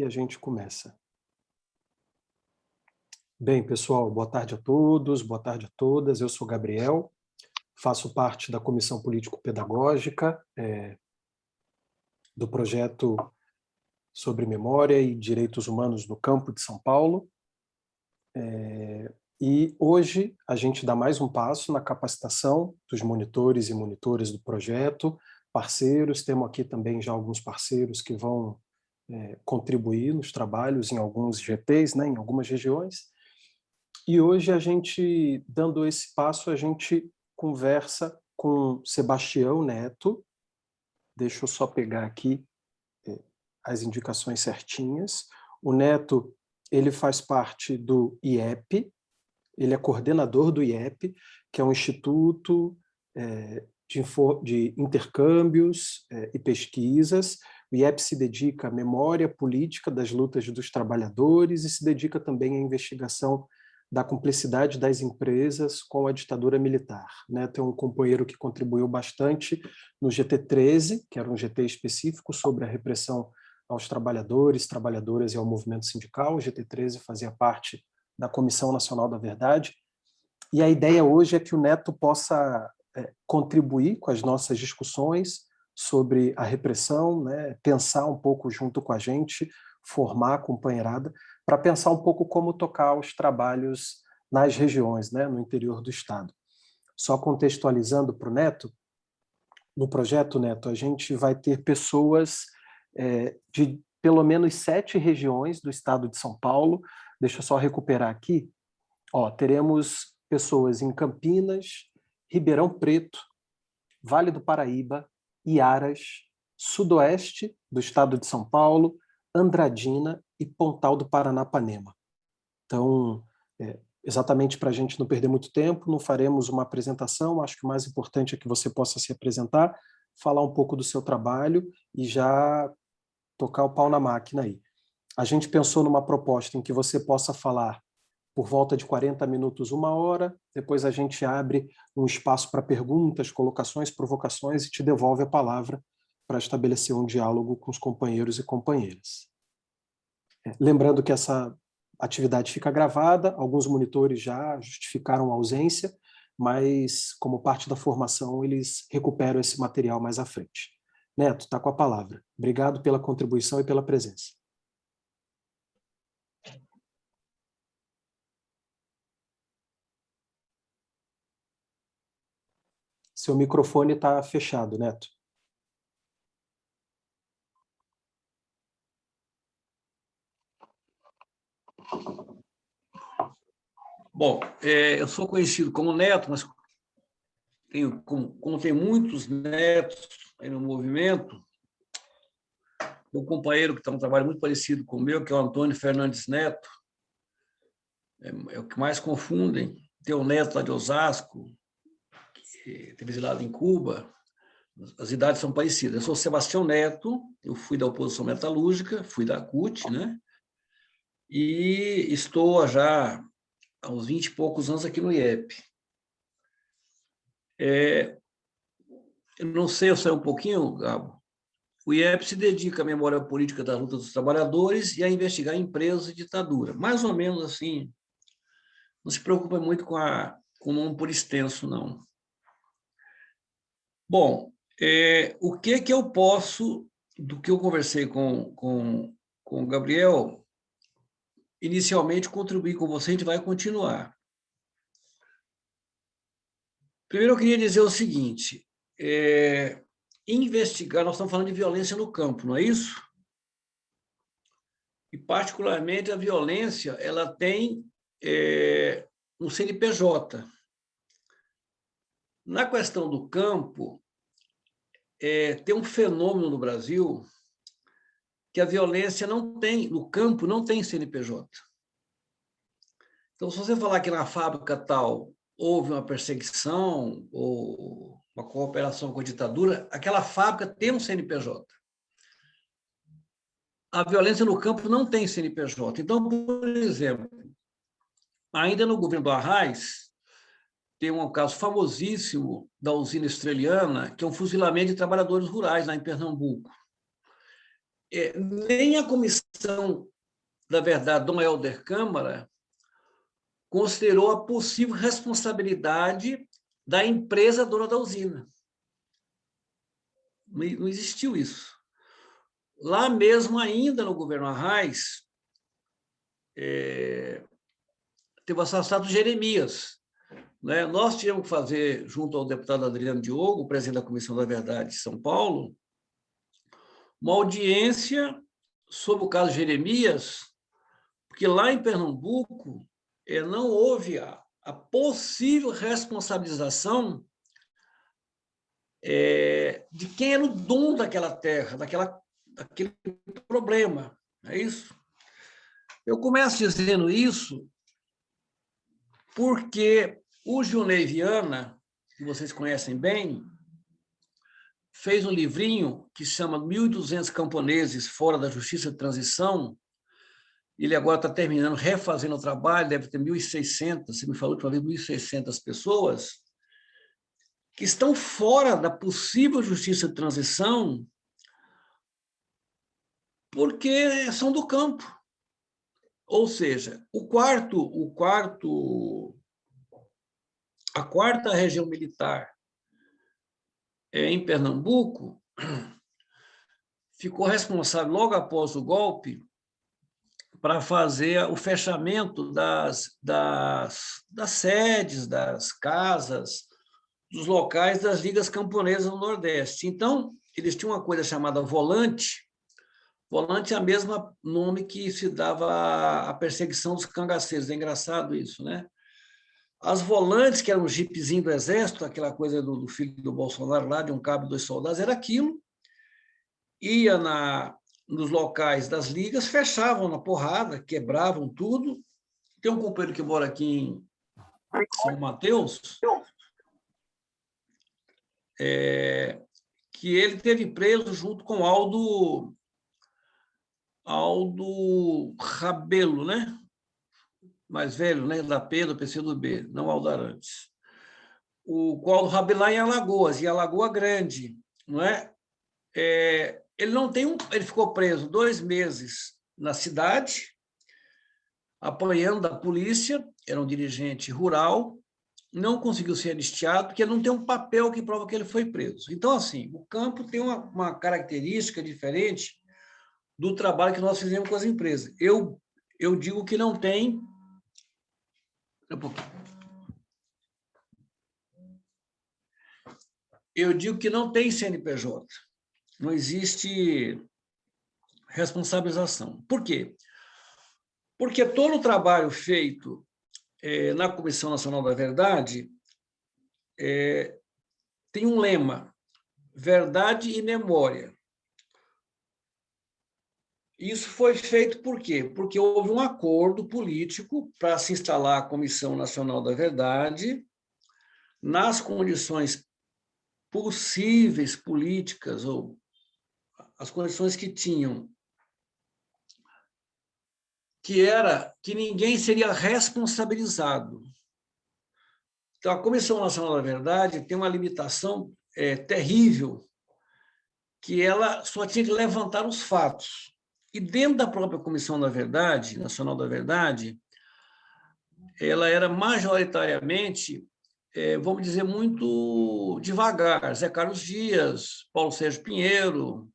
e a gente começa. Bem, pessoal, boa tarde a todos, boa tarde a todas. Eu sou Gabriel, faço parte da Comissão Político-Pedagógica do projeto sobre memória e direitos humanos no campo de São Paulo. E hoje a gente dá mais um passo na capacitação dos monitores e monitoras do projeto, parceiros, temos aqui também já alguns parceiros que vão contribuir nos trabalhos em alguns GTs, em algumas regiões. E hoje a gente, dando esse passo, a gente conversa com Sebastião Neto. Deixa eu só pegar aqui as indicações certinhas. O Neto, ele faz parte do IEP, ele é coordenador do IEP, que é um instituto de intercâmbios e pesquisas. O IEP se dedica à memória política das lutas dos trabalhadores e se dedica também à investigação da cumplicidade das empresas com a ditadura militar. Tem um companheiro que contribuiu bastante no GT13, que era um GT específico sobre a repressão aos trabalhadores, trabalhadoras e ao movimento sindical. O GT13 fazia parte da Comissão Nacional da Verdade. E a ideia hoje é que o Neto possa contribuir com as nossas discussões sobre a repressão, pensar um pouco junto com a gente, formar a companheirada, para pensar um pouco como tocar os trabalhos nas regiões, no interior do Estado. Só contextualizando para o Neto, no projeto, Neto, a gente vai ter pessoas de pelo menos 7 regiões do Estado de São Paulo. Deixa eu só recuperar aqui. Teremos pessoas em Campinas, Ribeirão Preto, Vale do Paraíba, Iaras, Sudoeste do Estado de São Paulo, Andradina e Pontal do Paranapanema. Então, exatamente para a gente não perder muito tempo, não faremos uma apresentação. Acho que o mais importante é que você possa se apresentar, falar um pouco do seu trabalho e já tocar o pau na máquina aí. A gente pensou numa proposta em que você possa falar por volta de 40 minutos, 1 hora, depois a gente abre um espaço para perguntas, colocações, provocações e te devolve a palavra para estabelecer um diálogo com os companheiros e companheiras. Lembrando que essa atividade fica gravada, alguns monitores já justificaram a ausência, mas como parte da formação eles recuperam esse material mais à frente. Neto, está com a palavra. Obrigado pela contribuição e pela presença. Seu microfone está fechado, Neto. Bom, eu sou conhecido como Neto, mas como tem muitos netos aí no movimento, meu companheiro que está um trabalho muito parecido com o meu, que é o Antônio Fernandes Neto, é o que mais confundem. Tem o Neto lá de Osasco, que teve exilado em Cuba, as idades são parecidas. Eu sou Sebastião Neto, eu fui da oposição metalúrgica, fui da CUT, e estou já há uns 20 e poucos anos aqui no IEP. Eu não sei, eu saí um pouquinho, Gabo. O IEP se dedica à memória política da luta dos trabalhadores e a investigar empresas e ditadura. Mais ou menos assim, não se preocupa muito com o nome por extenso, não. Bom, o que eu posso, do que eu conversei com o Gabriel, inicialmente contribuir com você, a gente vai continuar. Primeiro, eu queria dizer o seguinte, investigar, nós estamos falando de violência no campo, não é isso? E, particularmente, a violência ela tem um CNPJ. Na questão do campo, tem um fenômeno no Brasil que a violência não tem, no campo não tem CNPJ. Então, se você falar que na fábrica tal houve uma perseguição ou uma cooperação com a ditadura, aquela fábrica tem um CNPJ. A violência no campo não tem CNPJ. Então, por exemplo, ainda no governo do Arraes, tem um caso famosíssimo da usina Estreliana, que é um fuzilamento de trabalhadores rurais lá em Pernambuco. nem a Comissão da Verdade, Dom Helder Câmara, considerou a possível responsabilidade da empresa dona da usina. Não existiu isso. Lá mesmo, ainda no governo Arraes, teve o assassinato de Jeremias. Né? Nós tivemos que fazer, junto ao deputado Adriano Diogo, presidente da Comissão da Verdade de São Paulo, uma audiência sobre o caso Jeremias, porque lá em Pernambuco não houve a possível responsabilização de quem era o dono daquela terra, daquele problema. É isso? Eu começo dizendo isso porque o Gilney Viana, que vocês conhecem bem, fez um livrinho que se chama 1.200 camponeses fora da justiça de transição. Ele agora está terminando, refazendo o trabalho, deve ter 1.600, você me falou que uma vez 1.600 pessoas, que estão fora da possível justiça de transição porque são do campo. Ou seja, a quarta região militar em Pernambuco ficou responsável, logo após o golpe, para fazer o fechamento das sedes, das casas, dos locais das ligas camponesas no Nordeste. Então, eles tinham uma coisa chamada volante. Volante é o mesmo nome que se dava à perseguição dos cangaceiros. É engraçado isso, né? As volantes, que eram um jipezinho do Exército, aquela coisa do filho do Bolsonaro lá, de um cabo e 2 soldados, era aquilo. Ia nos locais das ligas, fechavam na porrada, quebravam tudo. Tem um companheiro que mora aqui em São Mateus, que ele teve preso junto com Aldo Rabelo, né? Mais velho, né? Da P, do PCdoB, não Aldo Arantes. O Aldo Rabelo lá em Alagoas, e Alagoa Grande, não é? Ele ficou preso 2 meses na cidade, apanhando da polícia, era um dirigente rural, não conseguiu ser anistiado, porque não tem um papel que prova que ele foi preso. Então, assim, o campo tem uma característica diferente do trabalho que nós fizemos com as empresas. Eu digo que não tem... Eu digo que não tem CNPJ. Não existe responsabilização. Por quê? Porque todo o trabalho feito na Comissão Nacional da Verdade tem um lema: verdade e memória. Isso foi feito por quê? Porque houve um acordo político para se instalar a Comissão Nacional da Verdade nas condições possíveis políticas, ou as condições que tinham, que era que ninguém seria responsabilizado. Então, a Comissão Nacional da Verdade tem uma limitação terrível, que ela só tinha que levantar os fatos. E dentro da própria Comissão da Verdade, Nacional da Verdade, ela era majoritariamente, vamos dizer, muito devagar. Zé Carlos Dias, Paulo Sérgio Pinheiro,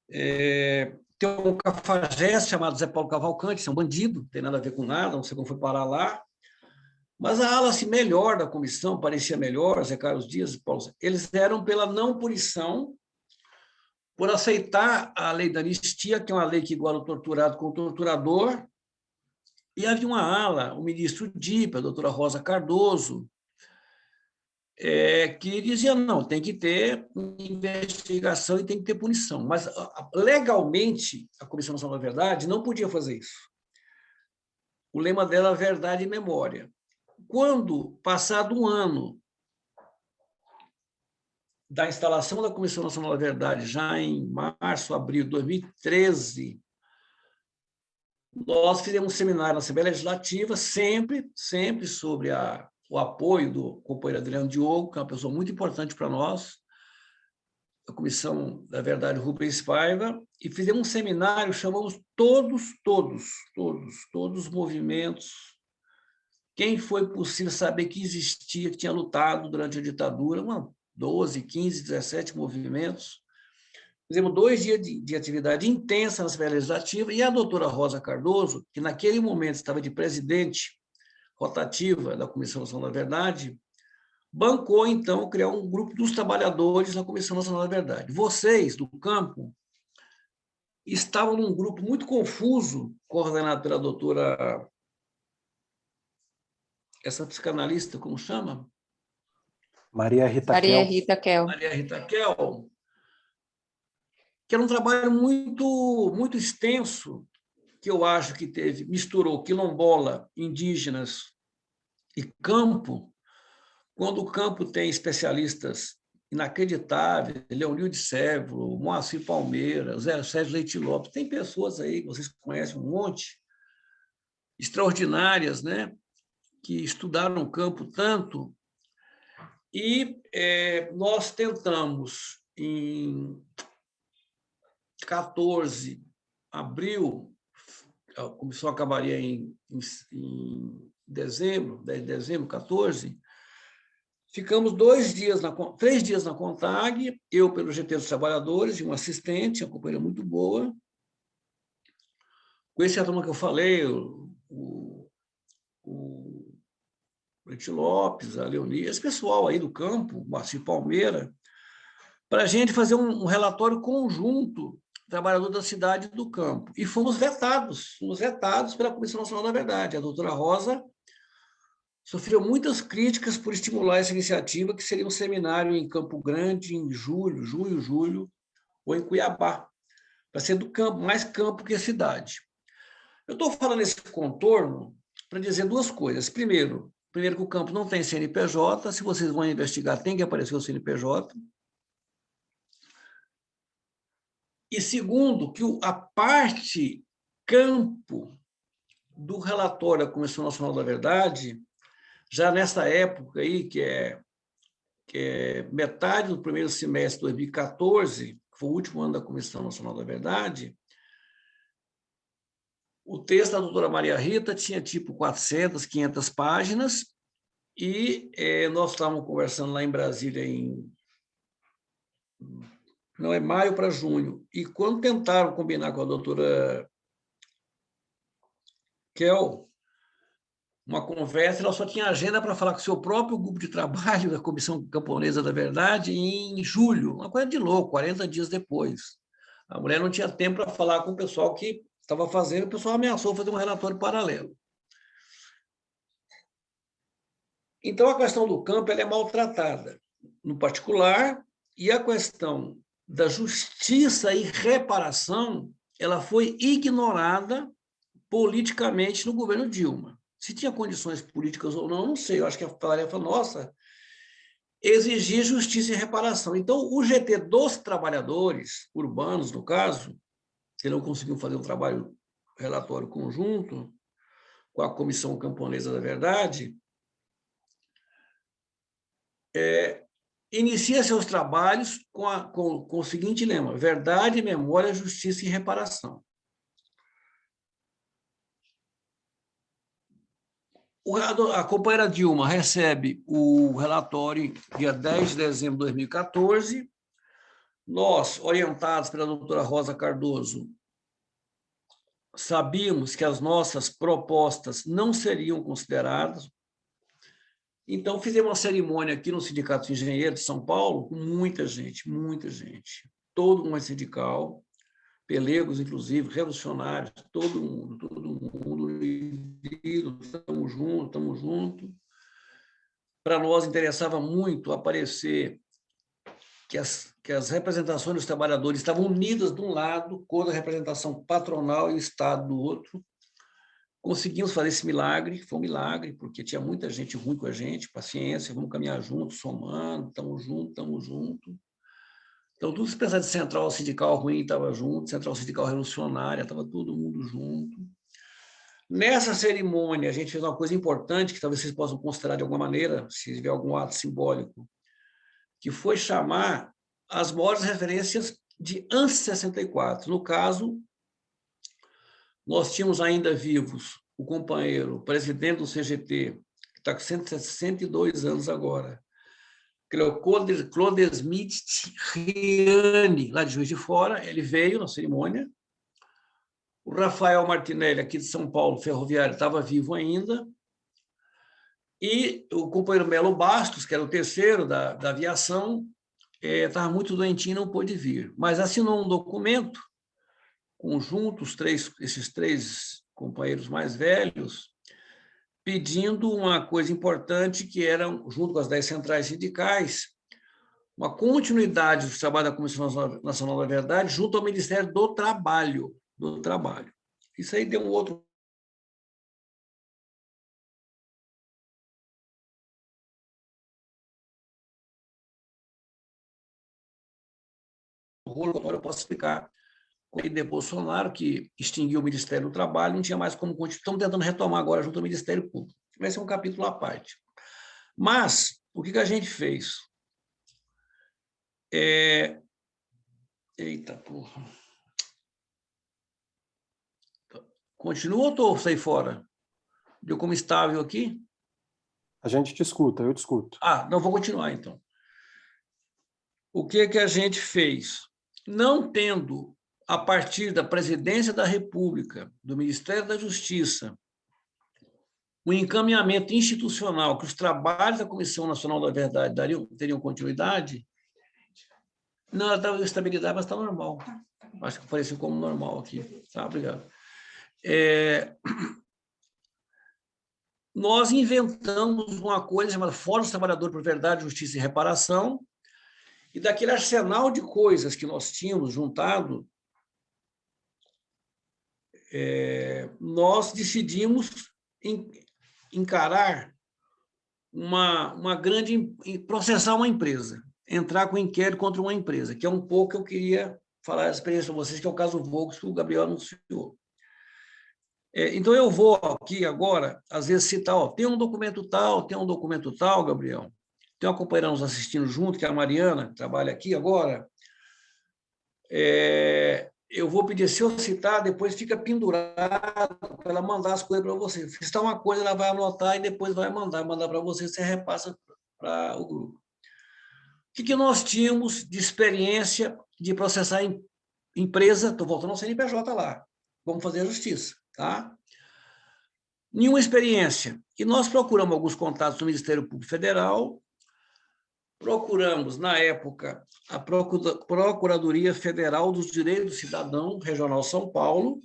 tem um cafajeste chamado Zé Paulo Cavalcante, é um bandido, não tem nada a ver com nada, não sei como foi parar lá. Mas a ala melhor da comissão, parecia melhor, Zé Carlos Dias, Paulo, eles eram pela não punição, por aceitar a lei da anistia, que é uma lei que iguala o torturado com o torturador, e havia uma ala, o ministro Dipa, a doutora Rosa Cardoso, que dizia, não, tem que ter investigação e tem que ter punição. Mas, legalmente, a Comissão Nacional da Verdade não podia fazer isso. O lema dela é verdade e memória. Quando, passado um ano da instalação da Comissão Nacional da Verdade, já em março, abril de 2013, nós fizemos um seminário na Assembleia Legislativa, sempre sobre o apoio do companheiro Adriano Diogo, que é uma pessoa muito importante para nós, da Comissão da Verdade Rubens Paiva, e fizemos um seminário, chamamos todos os movimentos, quem foi possível saber que existia, que tinha lutado durante a ditadura, 12, 15, 17 movimentos. Fizemos 2 dias de atividade intensa na Assembleia Legislativa, e a doutora Rosa Cardoso, que naquele momento estava de presidente rotativa da Comissão Nacional da Verdade, bancou, então, criar um grupo dos trabalhadores na Comissão Nacional da Verdade. Vocês, do campo, estavam num grupo muito confuso, coordenado pela doutora, essa psicanalista, como chama? Maria Rita Kel. Maria Rita Kel, que era um trabalho muito extenso, que eu acho que misturou quilombola, indígenas e campo. Quando o campo tem especialistas inacreditáveis, Leonildo Sévolo, Moacir Palmeira, Zé Sérgio Leite Lopes, tem pessoas aí que vocês conhecem um monte, extraordinárias, né, que estudaram o campo tanto, e nós tentamos, em 14 de abril, a comissão acabaria em dezembro, 10 de dezembro, 14, ficamos 3 dias na CONTAG, eu pelo GT dos Trabalhadores, e um assistente, uma companheira muito boa. Conheci a turma que eu falei, o Leite Lopes, a Leoni, esse pessoal aí do campo, o Moacir Palmeira, para a gente fazer um relatório conjunto, trabalhador da cidade e do campo. E fomos vetados pela Comissão Nacional da Verdade. A doutora Rosa sofreu muitas críticas por estimular essa iniciativa, que seria um seminário em Campo Grande, em julho, ou em Cuiabá, para ser do campo, mais campo que a cidade. Eu estou falando esse contorno para dizer 2 coisas. Primeiro, que o campo não tem CNPJ, se vocês vão investigar, tem que aparecer o CNPJ. E segundo, que a parte campo do relatório da Comissão Nacional da Verdade, já nessa época aí, que é metade do primeiro semestre de 2014, que foi o último ano da Comissão Nacional da Verdade, o texto da doutora Maria Rita tinha tipo 400, 500 páginas, e nós estávamos conversando lá em Brasília maio para junho, e quando tentaram combinar com a doutora Kel uma conversa, ela só tinha agenda para falar com o seu próprio grupo de trabalho da Comissão Camponesa da Verdade em julho, uma coisa de louco, 40 dias depois. A mulher não tinha tempo para falar com o pessoal que estava fazendo, o pessoal ameaçou fazer um relatório paralelo. Então, a questão do campo ela é maltratada, no particular, e a questão da justiça e reparação ela foi ignorada politicamente no governo Dilma. Se tinha condições políticas ou não sei. Eu acho que a tarefa nossa exigir justiça e reparação. Então, o GT dos trabalhadores urbanos, no caso, que não conseguiu fazer um trabalho relatório conjunto com a Comissão Camponesa da Verdade, inicia seus trabalhos com o seguinte lema: verdade, memória, justiça e reparação. A companheira Dilma recebe o relatório dia 10 de dezembro de 2014. Nós, orientados pela doutora Rosa Cardoso, sabíamos que as nossas propostas não seriam consideradas. Então, fizemos uma cerimônia aqui no Sindicato de Engenheiros de São Paulo, com muita gente, todo mundo sindical, pelegos, inclusive, revolucionários, todo mundo, estamos juntos. Para nós interessava muito aparecer que as representações dos trabalhadores estavam unidas de um lado, com a representação patronal e o Estado do outro. Conseguimos fazer esse milagre, foi um milagre, porque tinha muita gente ruim com a gente, paciência, vamos caminhar juntos, somando, estamos juntos. Então, tudo se pensar de central sindical ruim estava junto, central sindical revolucionária, estava todo mundo junto. Nessa cerimônia, a gente fez uma coisa importante, que talvez vocês possam considerar de alguma maneira, se tiver algum ato simbólico, que foi chamar as maiores referências de antes de 64. No caso, nós tínhamos ainda vivos o companheiro, o presidente do CGT, que está com 162 anos agora, que é o Clodesmith Riani, lá de Juiz de Fora, ele veio na cerimônia. O Rafael Martinelli, aqui de São Paulo, ferroviário, estava vivo ainda. E o companheiro Melo Bastos, que era o terceiro da aviação, estava muito doentinho e não pôde vir. Mas assinou um documento, conjunto, esses três companheiros mais velhos, pedindo uma coisa importante, que era, junto com as 10 centrais sindicais, uma continuidade do trabalho da Comissão Nacional da Verdade junto ao Ministério do Trabalho. Isso aí deu um outro rolo, agora eu posso explicar. Com a ideia de Bolsonaro, que extinguiu o Ministério do Trabalho, não tinha mais como continuar. Estamos tentando retomar agora junto ao Ministério Público. Vai ser um capítulo à parte. Mas, o que a gente fez? Eita, porra. Continua ou estou saí fora? Deu como estável aqui? A gente te escuta, eu te escuto. Não, vou continuar, então. O que a gente fez? Não tendo, a partir da Presidência da República, do Ministério da Justiça, o encaminhamento institucional que os trabalhos da Comissão Nacional da Verdade teriam continuidade, não, ela estava em estabilidade, mas está normal. Acho que apareceu como normal aqui. Tá, obrigado. Nós inventamos uma coisa chamada Fórum dos Trabalhadores por Verdade, Justiça e Reparação, e daquele arsenal de coisas que nós tínhamos juntado, nós decidimos encarar uma grande... processar uma empresa, entrar com inquérito contra uma empresa, que é um pouco que eu queria falar a experiência para vocês, que é o caso Volks, que o Gabriel anunciou. Então, eu vou aqui agora, às vezes, citar, tem um documento tal, Gabriel. Tem uma companheira nos assistindo junto, que é a Mariana, que trabalha aqui agora. Eu vou pedir, se eu citar, depois fica pendurado para ela mandar as coisas para você. Se citar uma coisa, ela vai anotar e depois vai mandar para você, você repassa para o grupo. O que nós tínhamos de experiência de processar empresa? Estou voltando ao CNPJ lá. Vamos fazer a justiça. Tá? Nenhuma experiência. E nós procuramos alguns contatos do Ministério Público Federal, procuramos, na época, a Procuradoria Federal dos Direitos do Cidadão, Regional São Paulo,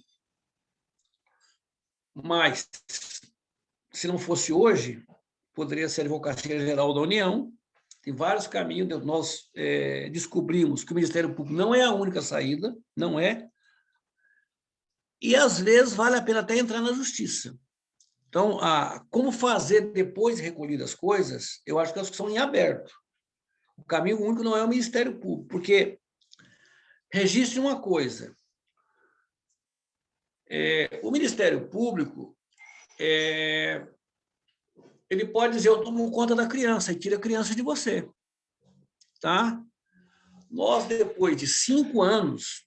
mas, se não fosse hoje, poderia ser a Advocacia Geral da União. Tem vários caminhos. Nós descobrimos que o Ministério Público não é a única saída, não é, e, às vezes, vale a pena até entrar na justiça. Então, como fazer depois de recolhidas as coisas, eu acho que elas são em aberto. O caminho único não é o Ministério Público, porque, registre uma coisa, o Ministério Público, ele pode dizer, eu tomo conta da criança, e tira a criança de você. Tá? Nós, depois de 5 anos,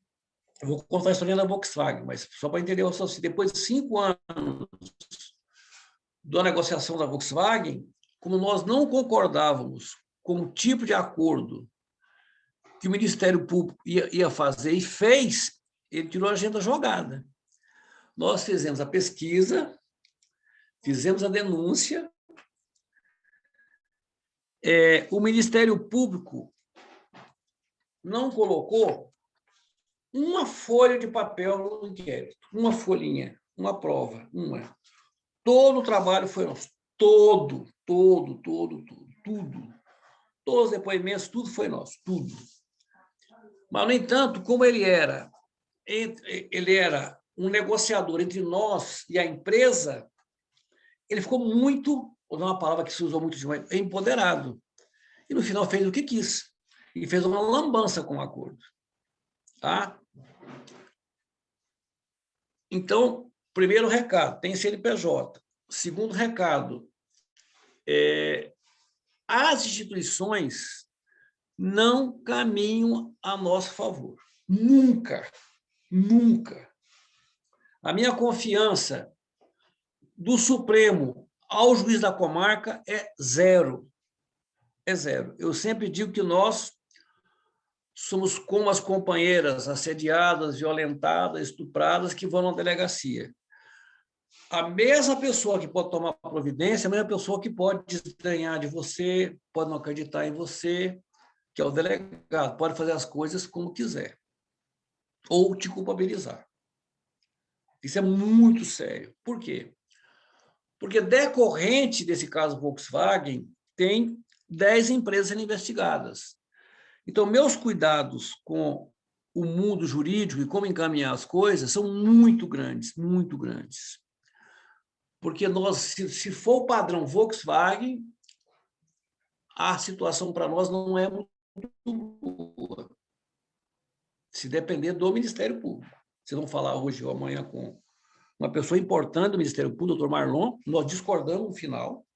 eu vou contar a história da Volkswagen, mas só para entender o raciocínio, depois de 5 anos da negociação da Volkswagen, como nós não concordávamos com o tipo de acordo que o Ministério Público ia fazer e fez, ele tirou a agenda jogada. Nós fizemos a pesquisa, fizemos a denúncia, o Ministério Público não colocou uma folha de papel no inquérito, uma folhinha, uma prova, uma. Todo o trabalho foi nosso, tudo. Todos os depoimentos, tudo foi nosso, tudo. Mas, no entanto, como ele era um negociador entre nós e a empresa, ele ficou muito, vou dar uma palavra que se usou muito demais, empoderado. E, no final, fez o que quis. E fez uma lambança com o acordo. Tá? Então, primeiro recado, tem CNPJ. Segundo recado, as instituições não caminham a nosso favor. Nunca, nunca. A minha confiança do Supremo ao juiz da comarca é zero. É zero. Eu sempre digo que nós somos como as companheiras assediadas, violentadas, estupradas que vão na delegacia. A mesma pessoa que pode tomar providência, a mesma pessoa que pode desdenhar de você, pode não acreditar em você, que é o delegado, pode fazer as coisas como quiser, ou te culpabilizar. Isso é muito sério. Por quê? Porque decorrente desse caso Volkswagen, tem 10 empresas sendo investigadas. Então, meus cuidados com o mundo jurídico e como encaminhar as coisas são muito grandes, muito grandes. Porque nós, se for o padrão Volkswagen, a situação para nós não é muito boa. Se depender do Ministério Público. Se não falar hoje ou amanhã com uma pessoa importante do Ministério Público, o doutor Marlon, nós discordamos no final,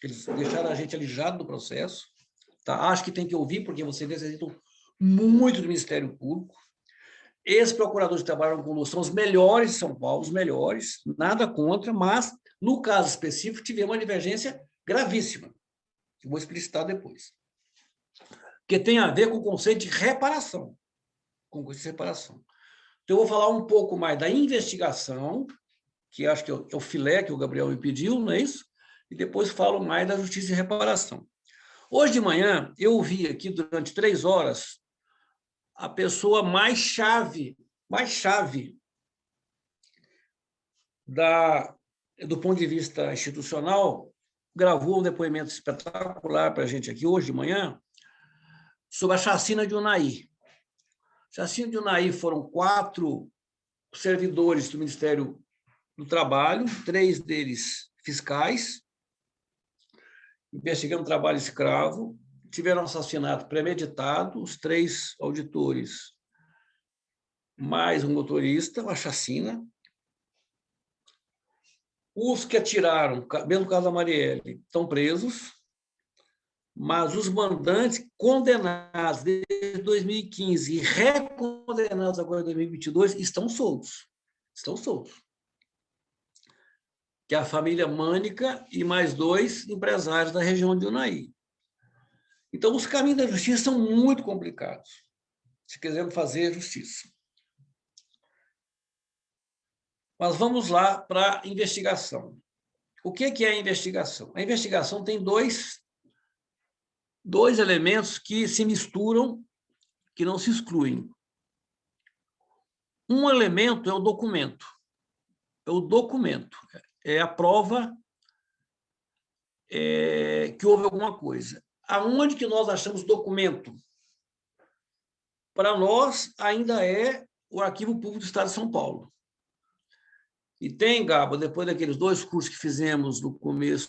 eles deixaram a gente alijado do processo. Tá? Acho que tem que ouvir, porque vocês necessitam muito do Ministério Público. Esses procuradores que trabalham conosco são os melhores de São Paulo, os melhores, nada contra, mas, no caso específico, tivemos uma divergência gravíssima, que vou explicitar depois, que tem a ver com o conceito de reparação. Com o conceito de reparação. Então, eu vou falar um pouco mais da investigação, que acho que é o filé que o Gabriel me pediu, não é isso? E depois falo mais da justiça de reparação. Hoje de manhã, eu vi aqui durante 3 horas a pessoa mais chave do ponto de vista institucional, gravou um depoimento espetacular para a gente aqui hoje de manhã sobre a chacina de Unai. A chacina de Unai foram 4 servidores do Ministério do Trabalho, 3 deles fiscais, investigando trabalho escravo, tiveram assassinato premeditado, os 3 auditores, mais um motorista, uma chacina. Os que atiraram, mesmo caso da Marielle, estão presos, mas os mandantes condenados desde 2015 e recondenados agora em 2022 estão soltos. Estão soltos. Que é a família Mânica e mais 2 empresários da região de Unai. Então, os caminhos da justiça são muito complicados, se quisermos fazer justiça. Mas vamos lá para a investigação. O que é a investigação? A investigação tem dois elementos que se misturam, que não se excluem. Um elemento é o documento. É o documento. É a prova que houve alguma coisa. Aonde que nós achamos documento? Para nós, ainda é o Arquivo Público do Estado de São Paulo. E tem, Gabo, depois daqueles 2 cursos que fizemos no começo,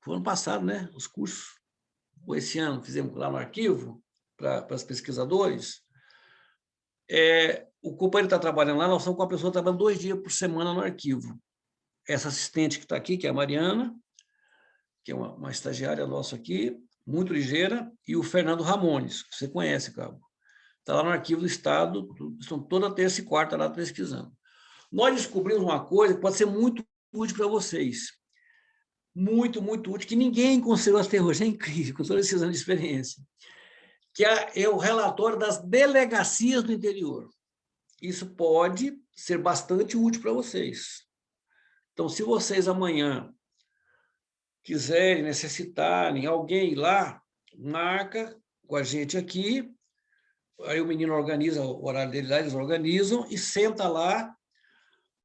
foi ano passado, né? Os cursos, ou esse ano, fizemos lá no arquivo, para os pesquisadores. O companheiro está trabalhando lá, nós estamos com a pessoa trabalhando 2 dias por semana no arquivo. Essa assistente que está aqui, que é a Mariana, que é uma estagiária nossa aqui, muito ligeira, e o Fernando Ramones, que você conhece, Cabo. Está lá no Arquivo do Estado, estão toda terça e quarta lá pesquisando. Nós descobrimos uma coisa que pode ser muito útil para vocês. Muito, muito útil, que ninguém considerou até hoje, é incrível, com toda esses anos de experiência, que é o relatório das delegacias do interior. Isso pode ser bastante útil para vocês. Então, se vocês amanhã quiserem, necessitarem, alguém lá, marca com a gente aqui, aí o menino organiza o horário dele lá, eles organizam e senta lá,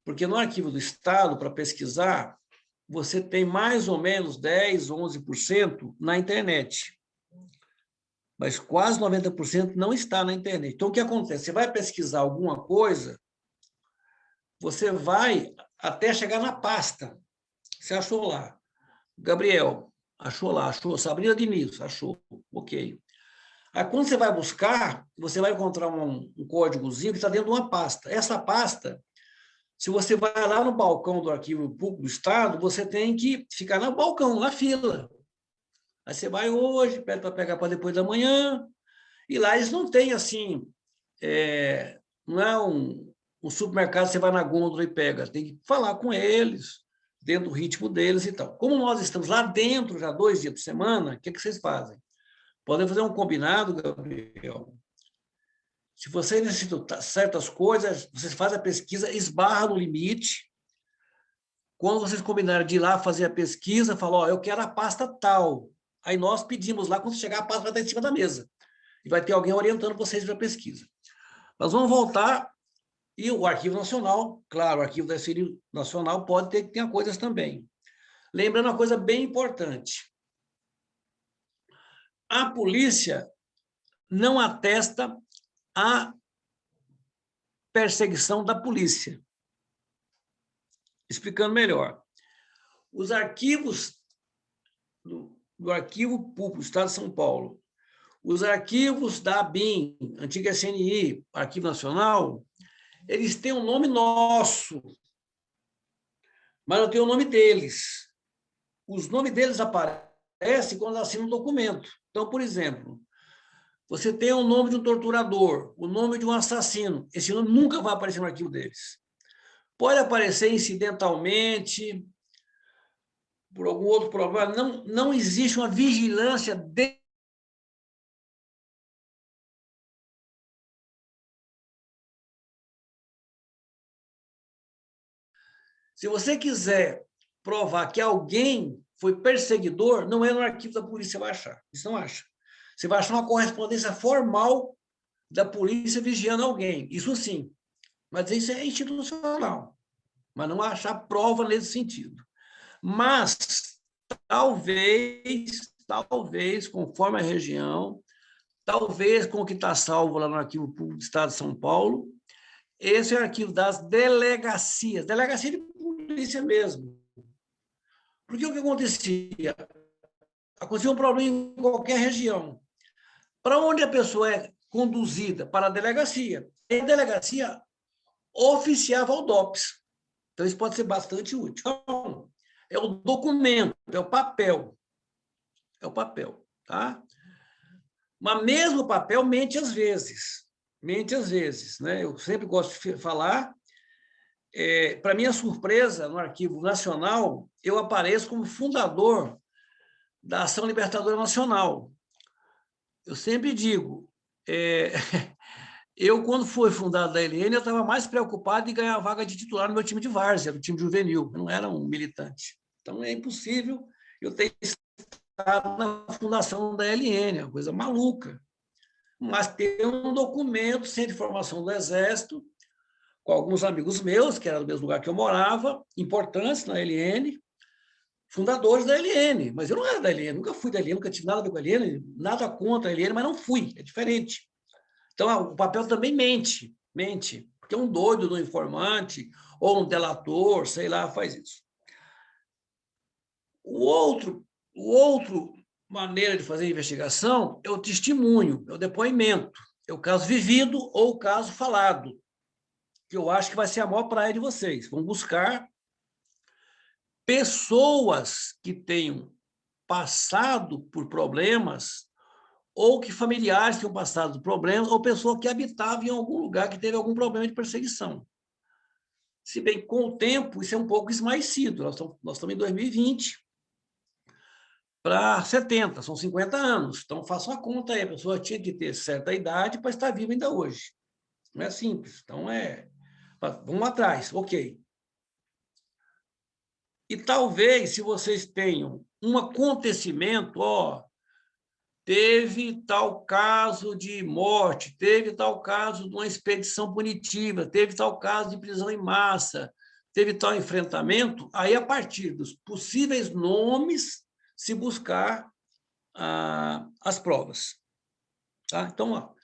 porque no Arquivo do Estado, para pesquisar, você tem mais ou menos 10%, 11% na internet. Mas quase 90% não está na internet. Então, o que acontece? Você vai pesquisar alguma coisa, você vai até chegar na pasta. Você achou lá. Gabriel, achou lá, achou. Sabrina Diniz, achou. Ok. Aí, quando você vai buscar, você vai encontrar um códigozinho que está dentro de uma pasta. Essa pasta, se você vai lá no balcão do Arquivo Público do Estado, você tem que ficar no balcão, na fila. Aí você vai hoje, pede para pegar para depois da manhã, e lá eles não têm assim, não é um supermercado, você vai na gôndola e pega, tem que falar com eles, dentro do ritmo deles e tal. Como nós estamos lá dentro já 2 dias por semana, o que vocês fazem? Podem fazer um combinado, Gabriel. Se vocês necessitam certas coisas, vocês fazem a pesquisa, esbarra no limite. Quando vocês combinarem de ir lá fazer a pesquisa, falam, ó, eu quero a pasta tal. Aí nós pedimos lá, quando chegar a pasta vai estar em cima da mesa. E vai ter alguém orientando vocês para a pesquisa. Nós vamos voltar, e o Arquivo Nacional, claro, o Arquivo da SNI Nacional pode ter que ter coisas também. Lembrando uma coisa bem importante. A polícia não atesta a perseguição da polícia. Explicando melhor. Os arquivos do Arquivo Público do Estado de São Paulo, os arquivos da ABIN, antiga SNI, Arquivo Nacional, eles têm um nome nosso, mas não tem o nome deles. Os nomes deles aparecem quando assinam um documento. Então, por exemplo, você tem o nome de um torturador, o nome de um assassino. Esse nome nunca vai aparecer no arquivo deles. Pode aparecer incidentalmente, por algum outro problema. Não existe uma vigilância de... Se você quiser provar que alguém foi perseguidor, não é no arquivo da polícia que você vai achar. Isso não acha. Você vai achar uma correspondência formal da polícia vigiando alguém. Isso sim. Mas isso é institucional. Mas não achar prova nesse sentido. Mas, talvez, conforme a região, talvez com o que está salvo lá no Arquivo Público do Estado de São Paulo, esse é o arquivo das delegacias, delegacia de polícia mesmo. Porque o que acontecia? Acontecia um problema em qualquer região. Para onde a pessoa é conduzida? Para a delegacia. E a delegacia oficiava o DOPS. Então, isso pode ser bastante útil. Então, é o documento, é o papel. É o papel, tá? Mas mesmo o papel mente às vezes. Mente às vezes, né? Eu sempre gosto de falar. Para minha surpresa, no Arquivo Nacional, eu apareço como fundador da Ação Libertadora Nacional. Eu sempre digo, eu, quando fui fundado da LN, eu estava mais preocupado em ganhar a vaga de titular no meu time de várzea, no time juvenil, eu não era um militante. Então, é impossível eu ter estado na fundação da LN, é uma coisa maluca. Mas ter um documento sem informação do Exército, com alguns amigos meus, que era do mesmo lugar que eu morava, importantes na LN, fundadores da LN, mas eu não era da LN, nunca fui da LN, nunca tive nada a ver com a LN, nada contra a LN, mas não fui, é diferente. Então, o papel também mente, porque um doido do informante, ou um delator, sei lá, faz isso. O outro maneira de fazer investigação é o testemunho, é o depoimento, é o caso vivido ou o caso falado, que eu acho que vai ser a maior praia de vocês. Vão buscar pessoas que tenham passado por problemas, ou que familiares tenham passado por problemas, ou pessoa que habitava em algum lugar que teve algum problema de perseguição. Se bem, com o tempo, isso é um pouco esmaecido. Nós estamos em 2020 para 70, são 50 anos. Então, façam a conta aí, a pessoa tinha que ter certa idade para estar viva ainda hoje. Não é simples. Então, vamos atrás, ok. E talvez, se vocês tenham um acontecimento, teve tal caso de morte, teve tal caso de uma expedição punitiva, teve tal caso de prisão em massa, teve tal enfrentamento, aí, a partir dos possíveis nomes, se buscar as provas. Tá? Então,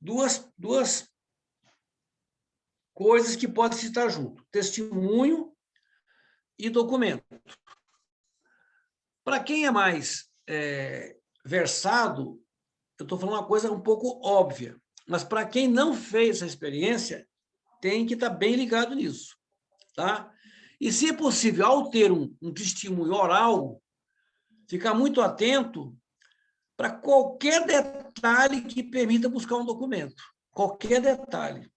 duas coisas que podem se estar junto: testemunho e documento. Para quem é mais versado, eu estou falando uma coisa um pouco óbvia, mas para quem não fez essa experiência, tem que estar bem ligado nisso. Tá? E, se é possível, ao ter um testemunho oral, ficar muito atento para qualquer detalhe que permita buscar um documento, qualquer detalhe.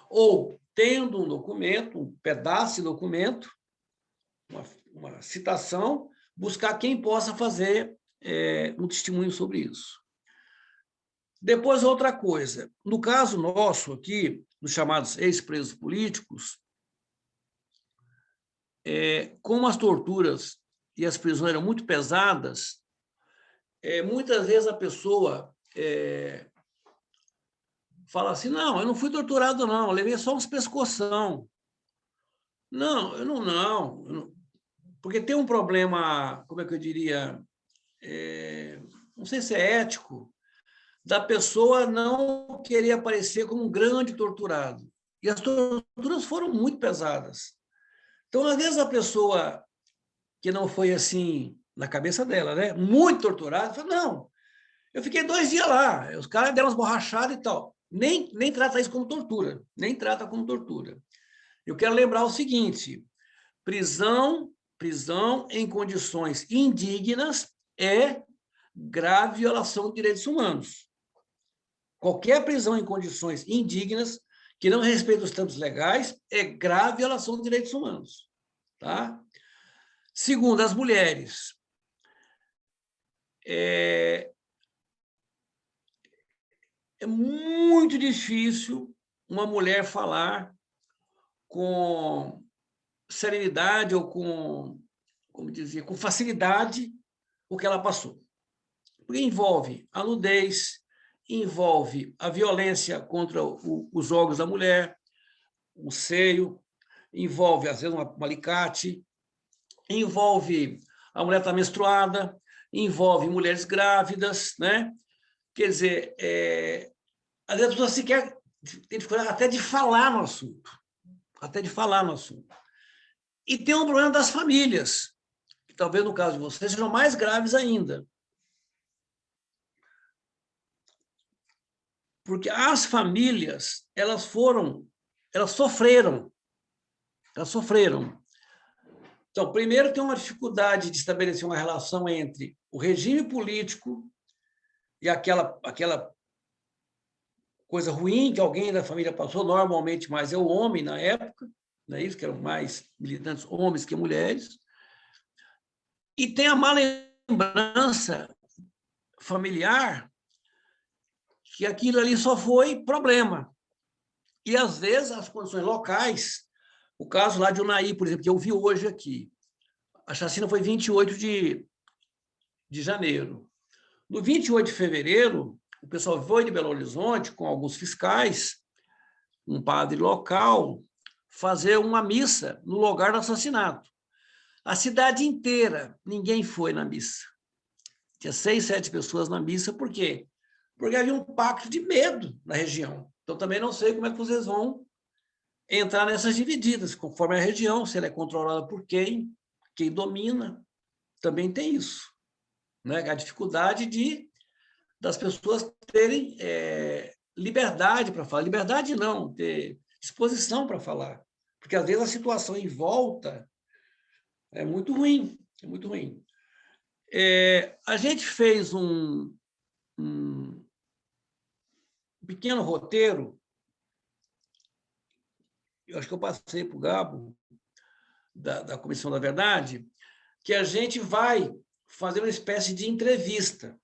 Ou, tendo um documento, um pedaço de documento, uma citação, buscar quem possa fazer um testemunho sobre isso. Depois, outra coisa. No caso nosso aqui, dos chamados ex-presos políticos, como as torturas e as prisões eram muito pesadas, muitas vezes a pessoa fala assim, não, eu não fui torturado, não, eu levei só uns pescoção. Não, eu não. Porque tem um problema, como é que eu diria, não sei se é ético, da pessoa não querer aparecer como um grande torturado. E as torturas foram muito pesadas. Então, às vezes, a pessoa que não foi assim, na cabeça dela, né, muito torturada, fala, não, eu fiquei 2 dias lá, os caras deram umas borrachadas e tal. Nem trata isso como tortura, nem trata como tortura. Eu quero lembrar o seguinte, prisão em condições indignas é grave violação de direitos humanos. Qualquer prisão em condições indignas, que não respeita os trâmites legais, é grave violação de direitos humanos. Tá? Segundo, as mulheres. É muito difícil uma mulher falar com serenidade ou com facilidade o que ela passou. Porque envolve a nudez, envolve a violência contra os órgãos da mulher, o seio, envolve, às vezes, um alicate, envolve a mulher estar menstruada, envolve mulheres grávidas, né? Quer dizer, às vezes a pessoa sequer tem dificuldade até de falar no assunto. E tem um problema das famílias, que talvez no caso de vocês sejam mais graves ainda. Porque as famílias, elas sofreram. Então, primeiro tem uma dificuldade de estabelecer uma relação entre o regime político e aquela coisa ruim que alguém da família passou, normalmente mais é o homem na época, não é isso? Que eram mais militantes homens que mulheres. E tem a má lembrança familiar que aquilo ali só foi problema. E, às vezes, as condições locais, o caso lá de Unai, por exemplo, que eu vi hoje aqui, a chacina foi 28 de janeiro. No 28 de fevereiro, o pessoal foi de Belo Horizonte com alguns fiscais, um padre local, fazer uma missa no lugar do assassinato. A cidade inteira, ninguém foi na missa. Tinha 6, 7 pessoas na missa, por quê? Porque havia um pacto de medo na região. Então, também não sei como é que vocês vão entrar nessas divididas, conforme a região, se ela é controlada por quem domina, também tem isso. Né? A dificuldade das pessoas terem liberdade para falar. Liberdade não, ter disposição para falar. Porque, às vezes, a situação em volta é muito ruim. A gente fez um pequeno roteiro, eu acho que eu passei para o Gabo, da Comissão da Verdade, que a gente vai fazer uma espécie de entrevista.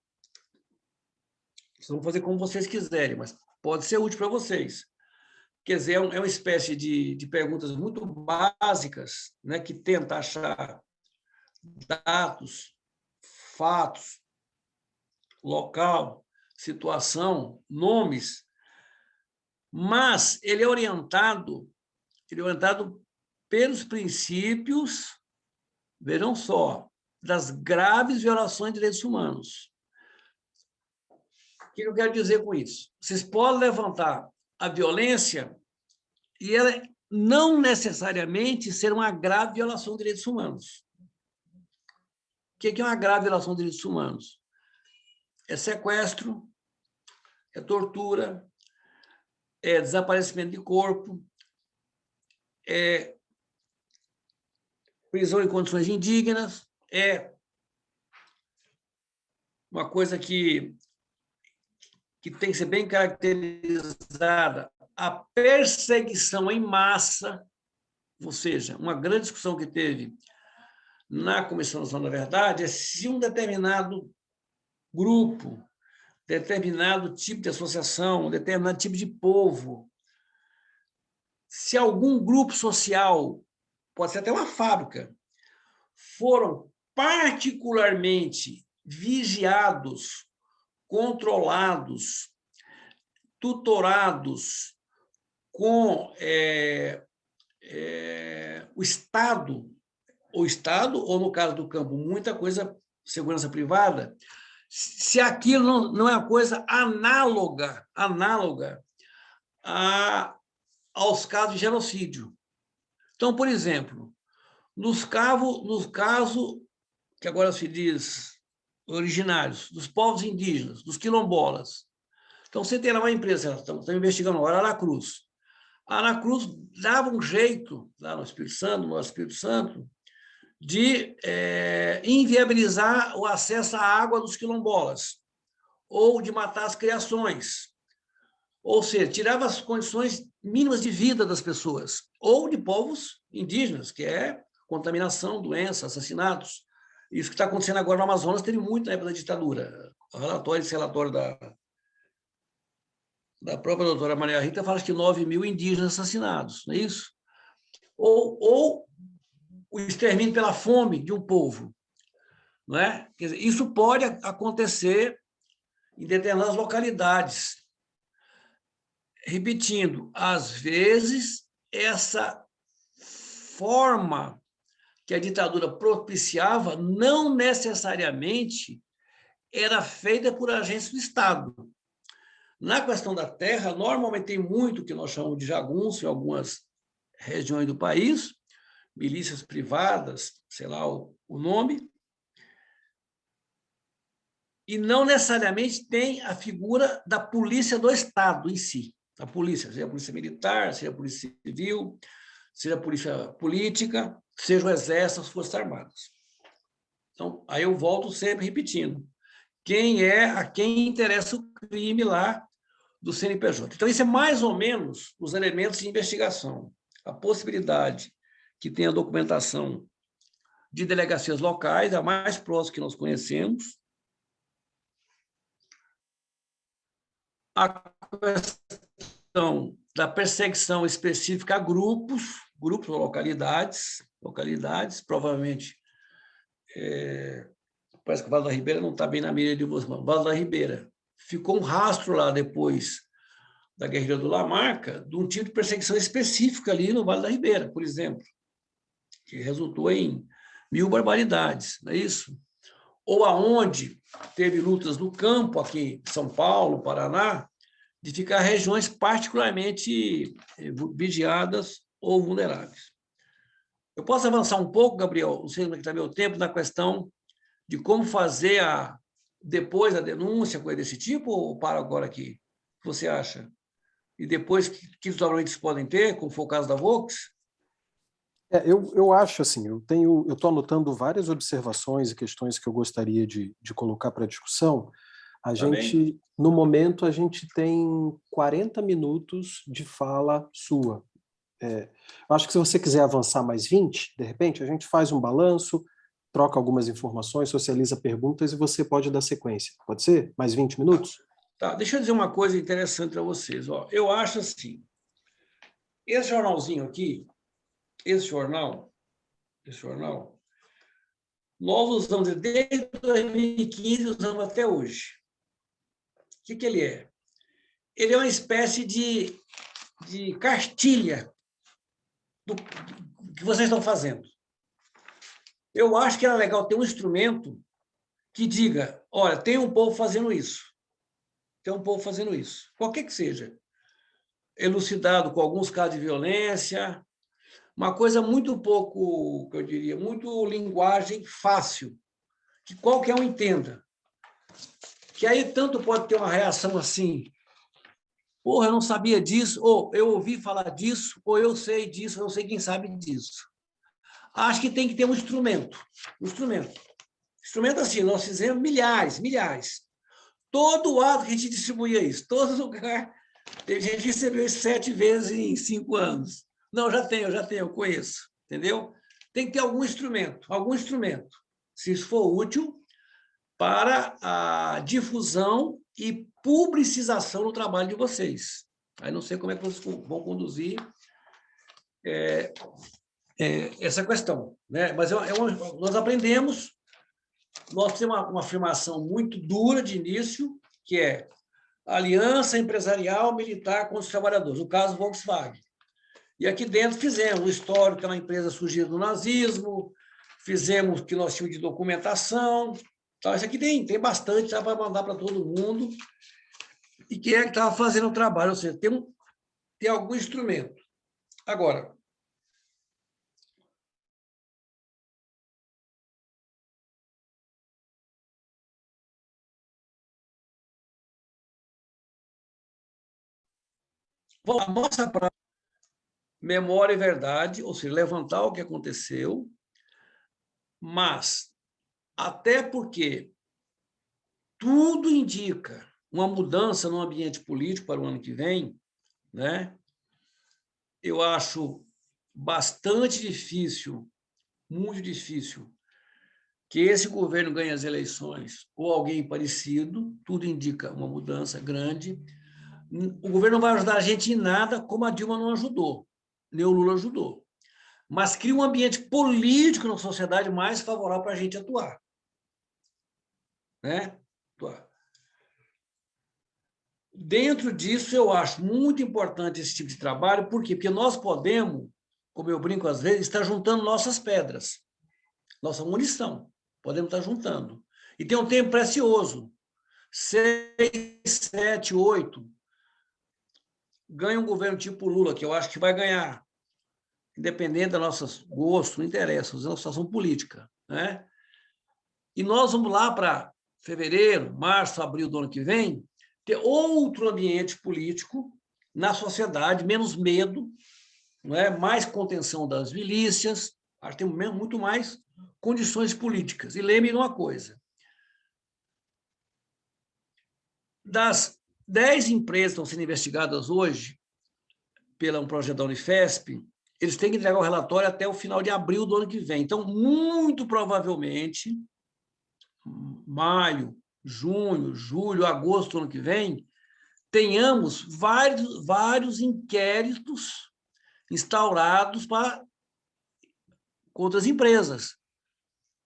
Vocês vão fazer como vocês quiserem, mas pode ser útil para vocês. Quer dizer, é uma espécie de perguntas muito básicas, né, que tenta achar dados, fatos, local, situação, nomes, mas ele é orientado pelos princípios, vejam só, das graves violações de direitos humanos. O que eu quero dizer com isso? Vocês podem levantar a violência e ela não necessariamente ser uma grave violação de direitos humanos. O que é uma grave violação de direitos humanos? É sequestro, é tortura, é desaparecimento de corpo, é prisão em condições indignas, é uma coisa que tem que ser bem caracterizada, a perseguição em massa, ou seja, uma grande discussão que teve na Comissão Nacional da Verdade é se um determinado grupo, determinado tipo de associação, determinado tipo de povo, se algum grupo social, pode ser até uma fábrica, foram particularmente vigiados, controlados, tutorados com o Estado, ou no caso do campo, muita coisa, segurança privada, se aquilo não é uma coisa análoga aos casos de genocídio. Então, por exemplo, nos casos que agora se diz originários, dos povos indígenas, dos quilombolas. Então, você tem lá uma empresa, estamos investigando agora, Aracruz. A Aracruz dava um jeito, lá no Espírito Santo, de inviabilizar o acesso à água dos quilombolas, ou de matar as criações. Ou seja, tirava as condições mínimas de vida das pessoas, ou de povos indígenas, que é contaminação, doença, assassinatos. Isso que está acontecendo agora no Amazonas teve muito na época da ditadura. O relatório da própria doutora Maria Rita fala que 9.000 indígenas assassinados, não é isso? Ou o extermínio pela fome de um povo. Não é? Quer dizer, isso pode acontecer em determinadas localidades. Repetindo, às vezes, essa forma que a ditadura propiciava não necessariamente era feita por agentes do Estado. Na questão da terra, normalmente tem muito que nós chamamos de jagunço em algumas regiões do país, milícias privadas, sei lá o nome, e não necessariamente tem a figura da polícia do Estado em si. A polícia, seja a polícia militar, seja a polícia civil, seja a polícia política, seja o exército, as forças armadas. Então, aí eu volto sempre repetindo. A quem interessa o crime lá do CNPJ. Então, isso é mais ou menos os elementos de investigação. A possibilidade que tenha documentação de delegacias locais, a mais próxima que nós conhecemos, a questão da perseguição específica a grupos ou localidades, provavelmente, parece que o Vale da Ribeira não está bem na mira de vocês, mas o Vale da Ribeira ficou um rastro lá depois da guerrilha do Lamarca, de um tipo de perseguição específica ali no Vale da Ribeira, por exemplo, que resultou em 1.000 barbaridades, não é isso? Ou aonde teve lutas no campo, aqui em São Paulo, Paraná, de ficar regiões particularmente vigiadas ou vulneráveis. Eu posso avançar um pouco, Gabriel, não sei como é que está meu tempo, na questão de como fazer depois a denúncia, coisa desse tipo, ou paro agora aqui? O que você acha? E depois, que desdobramentos podem ter, como foi o caso da Vox? Eu acho assim, eu estou anotando várias observações e questões que eu gostaria de colocar para discussão. No momento, a gente tem 40 minutos de fala sua. Eu acho que se você quiser avançar mais 20, de repente, a gente faz um balanço, troca algumas informações, socializa perguntas e você pode dar sequência. Pode ser? Mais 20 minutos? Tá, deixa eu dizer uma coisa interessante para vocês. Eu acho assim, esse jornalzinho aqui, esse jornal, nós usamos desde 2015, usamos até hoje. O que ele é? Ele é uma espécie de cartilha do que vocês estão fazendo. Eu acho que era legal ter um instrumento que diga, olha, tem um povo fazendo isso. Qualquer que seja. Elucidado com alguns casos de violência, uma coisa muito pouco, que eu diria, muito linguagem fácil, que qualquer um entenda. Que aí tanto pode ter uma reação assim, porra, eu não sabia disso, ou eu ouvi falar disso, ou eu sei disso, eu sei quem sabe disso. Acho que tem que ter um instrumento Instrumento assim, nós fizemos milhares. Todo ato que a gente distribuía isso, todo lugar, teve gente que recebeu isso 7 vezes em 5 anos. Não, já tenho, eu conheço, entendeu? Tem que ter algum instrumento, se isso for útil para a difusão e publicização do trabalho de vocês. Aí não sei como é que vocês vão conduzir essa questão, né? Mas nós aprendemos, nós temos uma afirmação muito dura de início, que é aliança empresarial militar contra os trabalhadores, no caso Volkswagen. E aqui dentro fizemos o histórico, que é uma empresa surgida do nazismo, fizemos o que nós tínhamos de documentação. Então, isso aqui tem bastante, dá para mandar para todo mundo. E quem é que estava fazendo o trabalho? Ou seja, tem algum instrumento. Agora, a nossa memória e verdade, ou seja, levantar o que aconteceu, mas até porque tudo indica uma mudança no ambiente político para o ano que vem, né? Eu acho bastante difícil, muito difícil, que esse governo ganhe as eleições ou alguém parecido, tudo indica uma mudança grande. O governo não vai ajudar a gente em nada, como a Dilma não ajudou, nem o Lula ajudou. Mas cria um ambiente político na sociedade mais favorável para a gente atuar. Né? Dentro disso, eu acho muito importante esse tipo de trabalho, por quê? Porque nós podemos, como eu brinco às vezes, estar juntando nossas pedras, nossa munição, podemos estar juntando. E tem um tempo precioso, 6, 7, 8, ganha um governo tipo Lula, que eu acho que vai ganhar, independente dos nossos gostos, não interessa, é uma situação política. Né? E nós vamos lá para fevereiro, março, abril do ano que vem, ter outro ambiente político na sociedade, menos medo, não é? Mais contenção das milícias, acho que tem muito mais condições políticas. E lembre de uma coisa, das 10 empresas que estão sendo investigadas hoje pelo projeto da Unifesp, eles têm que entregar o relatório até o final de abril do ano que vem. Então, muito provavelmente, maio, junho, julho, agosto do ano que vem, tenhamos vários inquéritos instaurados contra as empresas.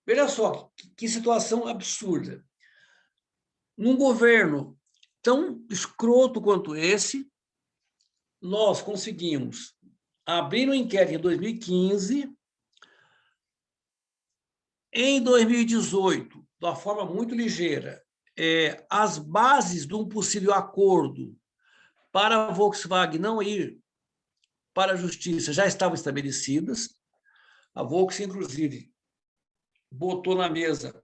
Veja só, que situação absurda. Num governo tão escroto quanto esse, nós conseguimos abrir um inquérito em 2015, em 2018, de uma forma muito ligeira, as bases de um possível acordo para a Volkswagen não ir para a justiça já estavam estabelecidas. A Volkswagen, inclusive, botou na mesa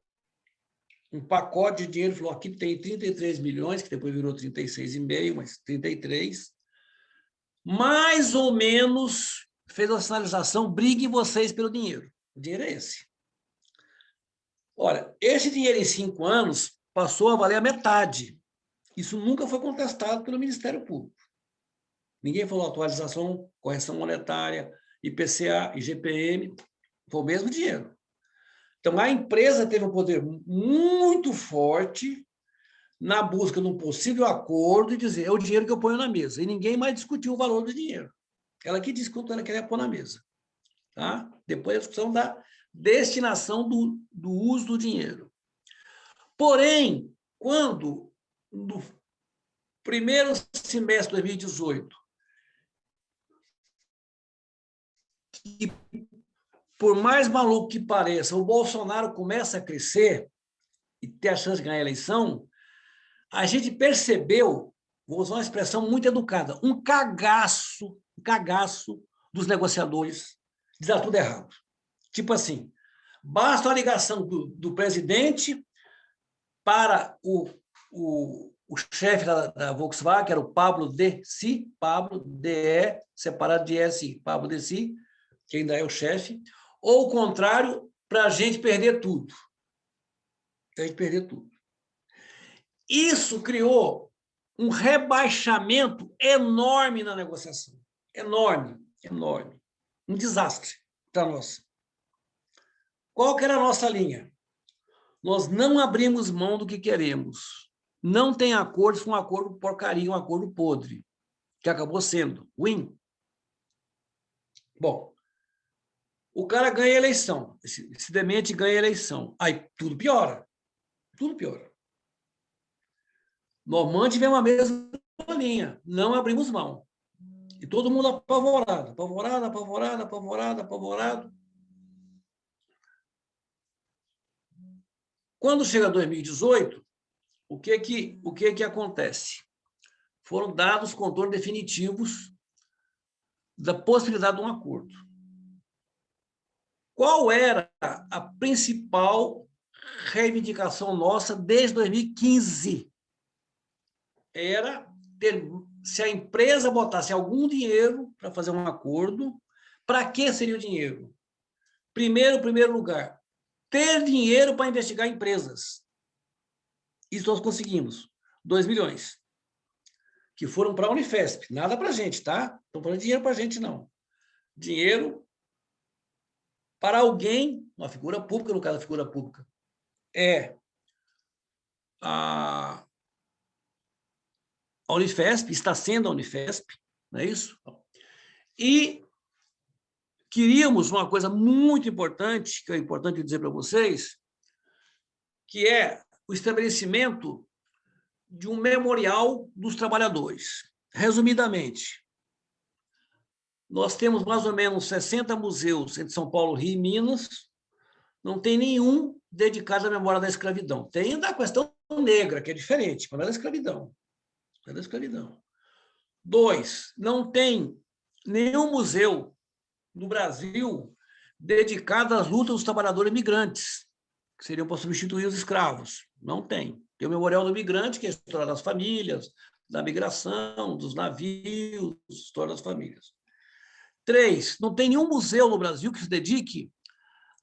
um pacote de dinheiro, falou, aqui tem 33 milhões, que depois virou 36,5, mas 33. Mais ou menos fez a sinalização, briguem vocês pelo dinheiro. O dinheiro é esse. Olha, esse dinheiro em 5 anos passou a valer a metade. Isso nunca foi contestado pelo Ministério Público. Ninguém falou atualização, correção monetária, IPCA, IGPM, foi o mesmo dinheiro. Então, a empresa teve um poder muito forte na busca de um possível acordo e dizer, é o dinheiro que eu ponho na mesa. E ninguém mais discutiu o valor do dinheiro. Ela que disse quanto ela queria pôr na mesa. Tá? Depois a discussão da destinação do uso do dinheiro. Porém, quando, no primeiro semestre de 2018, que, por mais maluco que pareça, o Bolsonaro começa a crescer e ter a chance de ganhar a eleição, a gente percebeu, vou usar uma expressão muito educada, um cagaço dos negociadores de dar tudo errado. Tipo assim, basta a ligação do presidente para o chefe da Volkswagen, que era o Pablo Deci, Pablo DE, separado de SI, Pablo Deci, que ainda é o chefe, ou o contrário, para a gente perder tudo. a gente perder tudo. Isso criou um rebaixamento enorme na negociação. Enorme, enorme. Um desastre para nós. Qual que era a nossa linha? Nós não abrimos mão do que queremos. Não tem acordo, foi um acordo porcaria, um acordo podre, que acabou sendo ruim. Bom, o cara ganha a eleição, esse demente ganha a eleição. Aí tudo piora. Tudo piora. Nós mantivemos a mesma linha, não abrimos mão. E todo mundo apavorado, apavorado, apavorado, apavorado, apavorado. Quando chega 2018, o que acontece? Foram dados contornos definitivos da possibilidade de um acordo. Qual era a principal reivindicação nossa desde 2015? Era se a empresa botasse algum dinheiro para fazer um acordo, para que seria o dinheiro? Primeiro lugar, ter dinheiro para investigar empresas. Isso nós conseguimos. 2 milhões. Que foram para a Unifesp. Nada para a gente, tá? Não falando dinheiro para a gente, não. Dinheiro para alguém, uma figura pública, no caso da figura pública, é a Unifesp, está sendo a Unifesp, não é isso? E queríamos uma coisa muito importante, que é importante dizer para vocês, que é o estabelecimento de um memorial dos trabalhadores. Resumidamente, nós temos mais ou menos 60 museus entre São Paulo, Rio e Minas, não tem nenhum dedicado à memória da escravidão. Tem da questão negra, que é diferente, mas não é da escravidão. Não é da escravidão. 2, não tem nenhum museu no Brasil dedicado às lutas dos trabalhadores migrantes, que seriam para substituir os escravos. Não tem. Tem o Memorial do Migrante, que é a história das famílias, da migração, dos navios, história das famílias. 3, não tem nenhum museu no Brasil que se dedique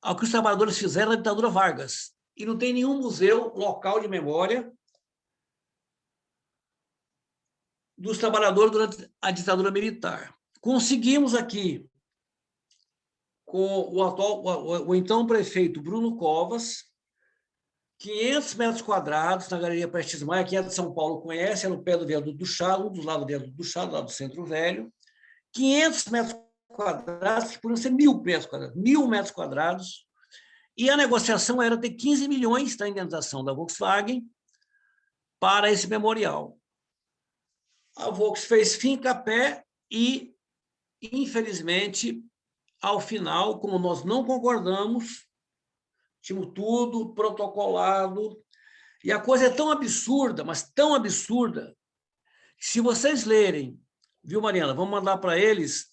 ao que os trabalhadores fizeram na ditadura Vargas. E não tem nenhum museu local de memória dos trabalhadores durante a ditadura militar. Conseguimos aqui, com o então prefeito Bruno Covas, 500 metros quadrados na Galeria Prestes Maia, quem é de São Paulo conhece, é no pé do viaduto do Chá, do lado do viaduto do Chá, do lado do Centro Velho. 500 metros quadrados, que podiam ser 1.000 metros quadrados, 1.000 metros quadrados, e a negociação era ter 15 milhões da indenização da Volkswagen para esse memorial. A Volkswagen fez fim-capé e, infelizmente, ao final, como nós não concordamos, tínhamos tudo protocolado, e a coisa é tão absurda, mas tão absurda, que se vocês lerem, viu, Mariana, vamos mandar para eles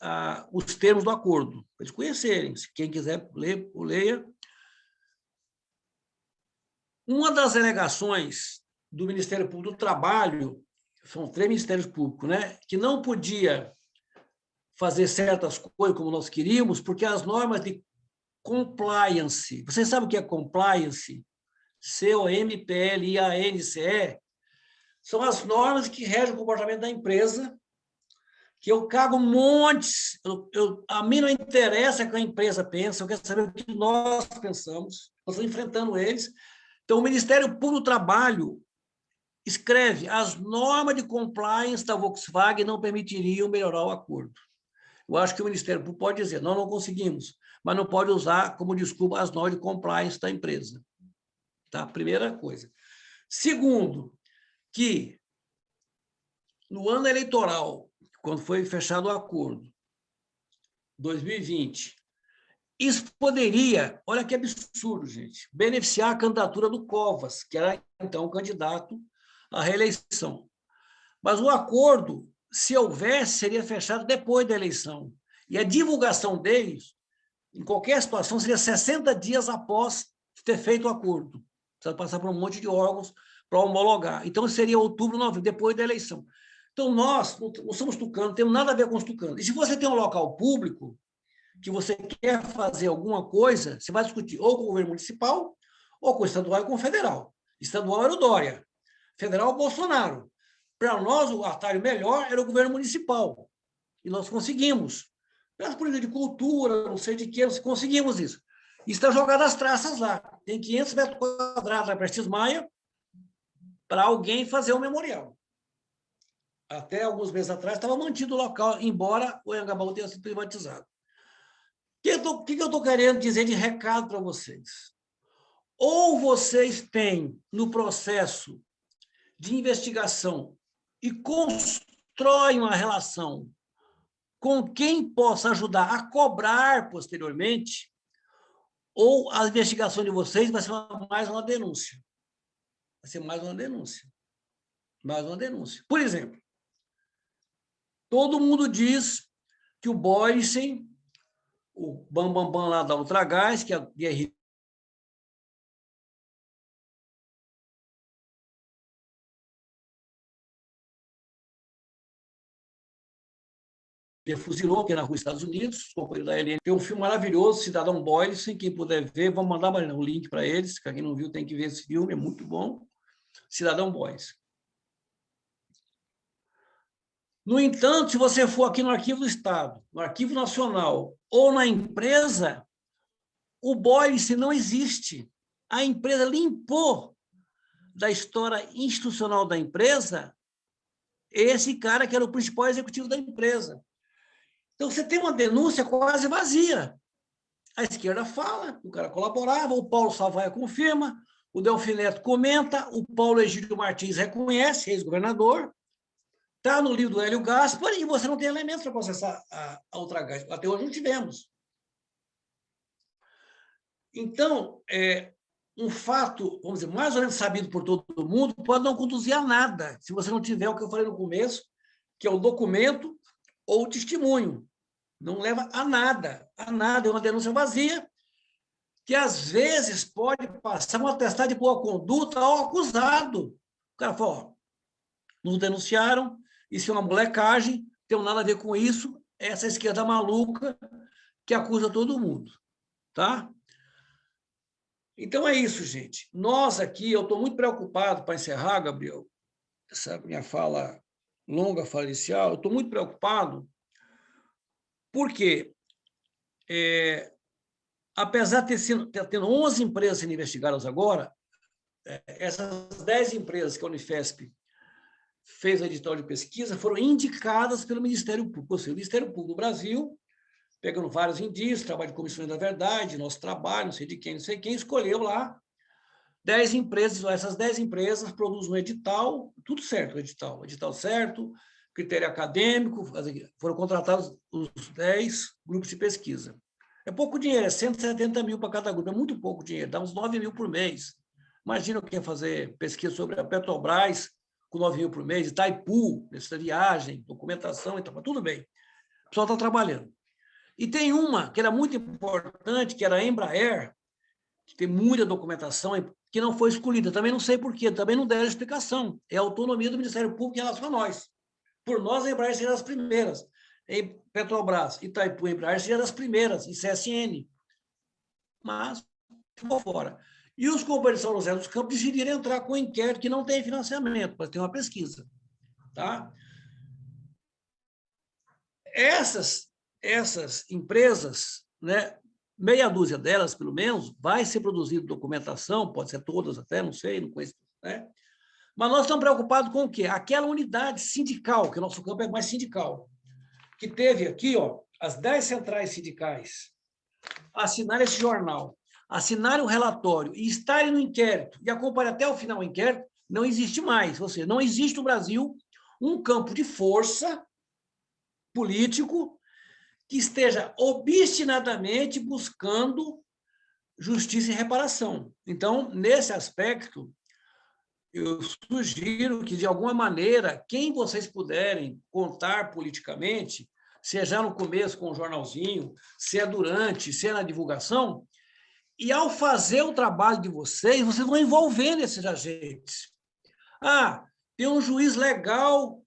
os termos do acordo, para eles conhecerem, se quem quiser ler, leia. Uma das alegações do Ministério Público do Trabalho, são 3 ministérios públicos, né, que não podia fazer certas coisas como nós queríamos, porque as normas de compliance, vocês sabem o que é compliance? C-O-M-P-L-I-A-N-C-E, são as normas que regem o comportamento da empresa, que eu cago montes, a mim não interessa o que a empresa pensa, eu quero saber o que nós pensamos, nós estamos enfrentando eles. Então, o Ministério Público do Trabalho escreve: as normas de compliance da Volkswagen não permitiriam melhorar o acordo. Eu acho que o Ministério Público pode dizer: nós não conseguimos, mas não pode usar como desculpa as normas de compliance da empresa. Tá? Primeira coisa. Segundo, que no ano eleitoral, quando foi fechado o acordo, 2020, isso poderia, olha que absurdo, gente, beneficiar a candidatura do Covas, que era então candidato à reeleição. Mas o acordo, se houvesse, seria fechado depois da eleição. E a divulgação deles, em qualquer situação, seria 60 dias após ter feito o acordo. Precisa passar por um monte de órgãos para homologar. Então, seria outubro, novembro, depois da eleição. Então, nós não somos tucanos, não temos nada a ver com os tucanos. E se você tem um local público, que você quer fazer alguma coisa, você vai discutir ou com o governo municipal ou com o estadual e com o federal. Estadual era o Dória, federal o Bolsonaro. Para nós, o atalho melhor era o governo municipal. E nós conseguimos. Pelas políticas de cultura, não sei de que, nós conseguimos isso. E está jogado as traças lá. Tem 500 metros quadrados na Prestes Maia para alguém fazer um memorial. Até alguns meses atrás estava mantido o local, embora o Anhangabaú tenha sido privatizado. O que eu estou querendo dizer de recado para vocês? Ou vocês têm, no processo de investigação, e constroem uma relação com quem possa ajudar a cobrar posteriormente, ou a investigação de vocês vai ser mais uma denúncia. Vai ser mais uma denúncia. Mais uma denúncia. Por exemplo, todo mundo diz que o Boysen, o Bambambam lá da Ultragás, que a DRI fuzilou, que é na rua Estados Unidos, companheiro da LN. Tem um filme maravilhoso, Cidadão Boysen, quem puder ver, vamos mandar o link para eles, quem não viu tem que ver esse filme, é muito bom. Cidadão Boysen. No entanto, se você for aqui no Arquivo do Estado, no Arquivo Nacional ou na empresa, o Boysen não existe. A empresa limpou da história institucional da empresa esse cara que era o principal executivo da empresa. Então, você tem uma denúncia quase vazia. A esquerda fala, o cara colaborava, o Paulo Savaia confirma, o Delfim Neto comenta, o Paulo Egídio Martins reconhece, ex-governador, está no livro do Hélio Gaspar, e você não tem elementos para processar a Ultragás. Até hoje não tivemos. Então, um fato, vamos dizer, mais ou menos sabido por todo mundo, pode não conduzir a nada, se você não tiver o que eu falei no começo, que é o documento ou o testemunho. Não leva a nada, é uma denúncia vazia, que às vezes pode passar um atestado de boa conduta ao acusado. O cara fala, ó, nos denunciaram, isso é uma molecagem, tem nada a ver com isso, essa esquerda maluca que acusa todo mundo, tá? Então é isso, gente. Nós aqui, eu estou muito preocupado, para encerrar, Gabriel, essa minha fala longa, fala inicial, eu estou muito preocupado porque, apesar de ter tendo 11 empresas sendo investigadas agora, essas 10 empresas que a Unifesp fez a edital de pesquisa foram indicadas pelo Ministério Público. Ou seja, o Ministério Público do Brasil, pegando vários indícios, trabalho de comissões da verdade, nosso trabalho, não sei de quem, não sei quem, escolheu lá 10 empresas, essas 10 empresas produzem um edital, tudo certo, o edital certo, critério acadêmico, foram contratados os 10 grupos de pesquisa. É pouco dinheiro, é 170 mil para cada grupo, é muito pouco dinheiro, dá uns 9 mil por mês. Imagina quem fazer pesquisa sobre a Petrobras com 9 mil por mês, Itaipu, nessa viagem, documentação, então, mas tudo bem. O pessoal está trabalhando. E tem uma que era muito importante, que era a Embraer, que tem muita documentação, que não foi escolhida. Também não sei por quê, também não deram explicação. É a autonomia do Ministério Público em relação a nós. Por nós, a Embraer seria das primeiras. Em Petrobras, Itaipu, Embraer seria das primeiras, em CSN. Mas ficou fora. E os companheiros de São José dos Campos decidiram entrar com um inquérito que não tem financiamento, mas tem uma pesquisa. Tá? Essas empresas, né, meia dúzia delas, pelo menos, vai ser produzida documentação, pode ser todas até, não sei, não conheço, né? Mas nós estamos preocupados com o quê? Aquela unidade sindical, que o nosso campo é mais sindical, que teve aqui, ó, as 10 centrais sindicais assinarem esse jornal, assinarem o relatório e estarem no inquérito e acompanhar até o final o inquérito, não existe mais. Ou seja, não existe no Brasil um campo de força político que esteja obstinadamente buscando justiça e reparação. Então, nesse aspecto, eu sugiro que, de alguma maneira, quem vocês puderem contar politicamente, seja no começo com o jornalzinho, se é durante, se é na divulgação, e ao fazer o trabalho de vocês, vocês vão envolvendo esses agentes. Ah, tem um juiz legal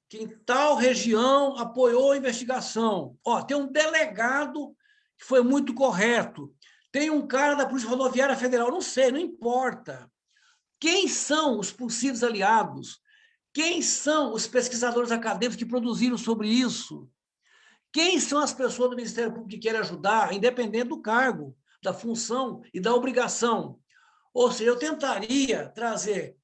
que em tal região apoiou a investigação. Ó, tem um delegado que foi muito correto. Tem um cara da Polícia Rodoviária Federal, não sei, não importa. Quem são os possíveis aliados? Quem são os pesquisadores acadêmicos que produziram sobre isso? Quem são as pessoas do Ministério Público que querem ajudar, independente do cargo, da função e da obrigação? Ou seja, eu tentaria trazer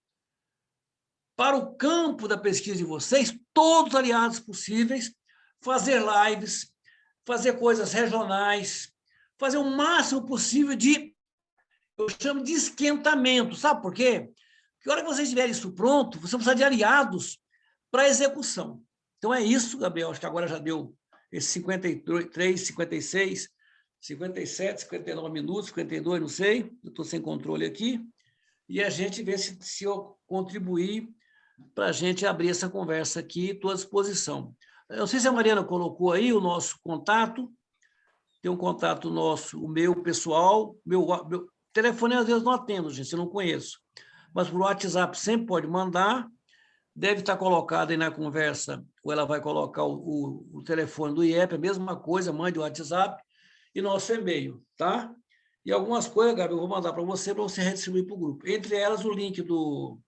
para o campo da pesquisa de vocês todos os aliados possíveis, fazer lives, fazer coisas regionais, fazer o máximo possível de, eu chamo de esquentamento. Sabe por quê? Porque a hora que vocês tiverem isso pronto, você precisa de aliados para a execução. Então é isso, Gabriel, acho que agora já deu esses 53, 56, 57, 59 minutos, 52, não sei, eu estou sem controle aqui, e a gente vê se eu contribuir para a gente abrir essa conversa aqui, estou à disposição. Eu não sei se a Mariana colocou aí o nosso contato, tem um contato nosso, o meu pessoal, meu telefone às vezes não atendo, gente, eu não conheço, mas por WhatsApp sempre pode mandar, deve estar colocado aí na conversa, ou ela vai colocar o telefone do IEP, a mesma coisa, mande o WhatsApp e nosso e-mail, tá? E algumas coisas, Gabi, eu vou mandar para você redistribuir para o grupo. Entre elas, o link do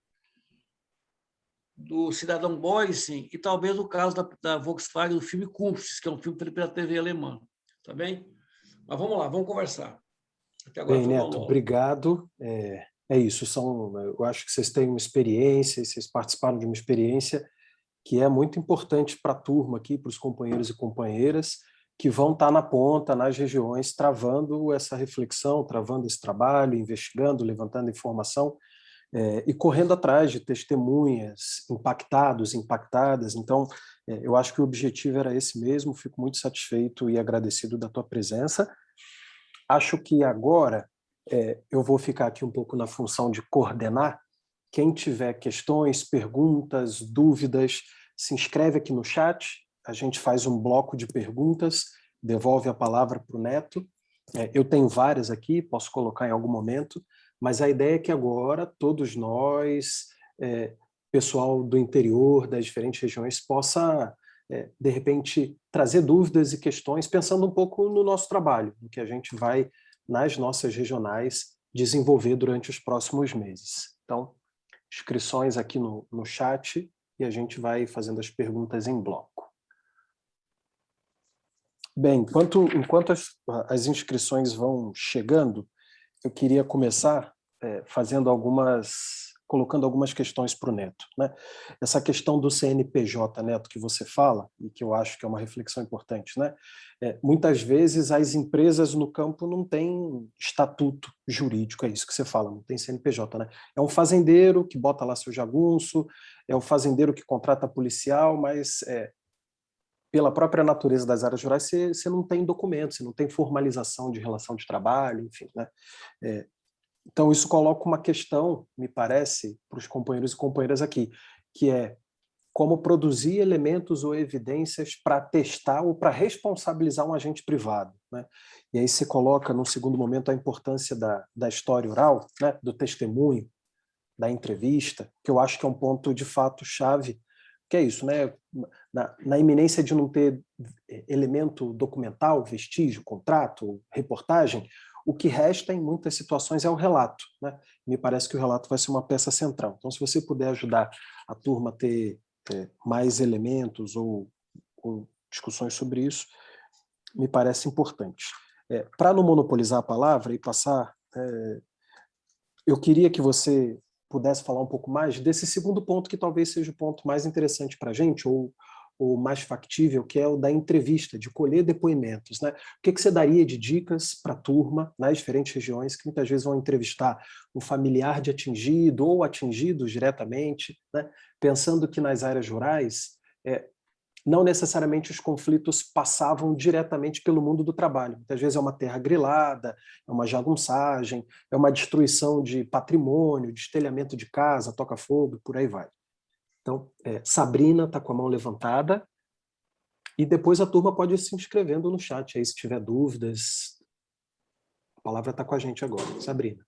Cidadão Boysen e talvez o caso da Volkswagen, do filme Cúmplices, que é um filme pela TV alemã, tá bem? Mas vamos lá, vamos conversar. Até agora Bem, foi uma Neto, aula. obrigado. É isso, eu acho que vocês têm uma experiência, vocês participaram de uma experiência que é muito importante para a turma aqui, para os companheiros e companheiras que vão estar na ponta, nas regiões, travando essa reflexão, travando esse trabalho, investigando, levantando informação e correndo atrás de testemunhas, impactados, impactadas. Então, eu acho que o objetivo era esse mesmo, fico muito satisfeito e agradecido da tua presença. Acho que agora eu vou ficar aqui um pouco na função de coordenar. Quem tiver questões, perguntas, dúvidas, se inscreve aqui no chat, a gente faz um bloco de perguntas, devolve a palavra para o Neto. Eu tenho várias aqui, posso colocar em algum momento, mas a ideia é que agora todos nós, pessoal do interior, das diferentes regiões, possa, de repente, trazer dúvidas e questões, pensando um pouco no nosso trabalho, no que a gente vai, nas nossas regionais, desenvolver durante os próximos meses. Então, inscrições aqui no chat e a gente vai fazendo as perguntas em bloco. Bem, enquanto as inscrições vão chegando, eu queria começar colocando algumas questões para o Neto, né? Essa questão do CNPJ, Neto, que você fala, e que eu acho que é uma reflexão importante, né? Muitas vezes as empresas no campo não têm estatuto jurídico, é isso que você fala, não tem CNPJ, né? É um fazendeiro que bota lá seu jagunço, é um fazendeiro que contrata policial, mas pela própria natureza das áreas rurais, você não tem documento, você não tem formalização de relação de trabalho, enfim, né? Então, isso coloca uma questão, me parece, para os companheiros e companheiras aqui, que é como produzir elementos ou evidências para testar ou para responsabilizar um agente privado, né? E aí se coloca, num segundo momento, a importância da história oral, né? Do testemunho, da entrevista, que eu acho que é um ponto, de fato, chave, que é isso, né? Na iminência de não ter elemento documental, vestígio, contrato, reportagem, o que resta em muitas situações é o relato, né? Me parece que o relato vai ser uma peça central. Então, se você puder ajudar a turma a ter mais elementos ou discussões sobre isso, me parece importante. Para não monopolizar a palavra e passar, eu queria que você pudesse falar um pouco mais desse segundo ponto, que talvez seja o ponto mais interessante para a gente, ou mais factível, que é o da entrevista, de colher depoimentos, né? O que você daria de dicas para a turma nas diferentes regiões que muitas vezes vão entrevistar um familiar de atingido ou atingidos diretamente, né? Pensando que nas áreas rurais não necessariamente os conflitos passavam diretamente pelo mundo do trabalho. Muitas vezes é uma terra grilada, é uma jagunçagem, é uma destruição de patrimônio, destelhamento de casa, toca-fogo, por aí vai. Então, Sabrina está com a mão levantada e depois a turma pode ir se inscrevendo no chat, aí se tiver dúvidas. A palavra está com a gente agora. Sabrina.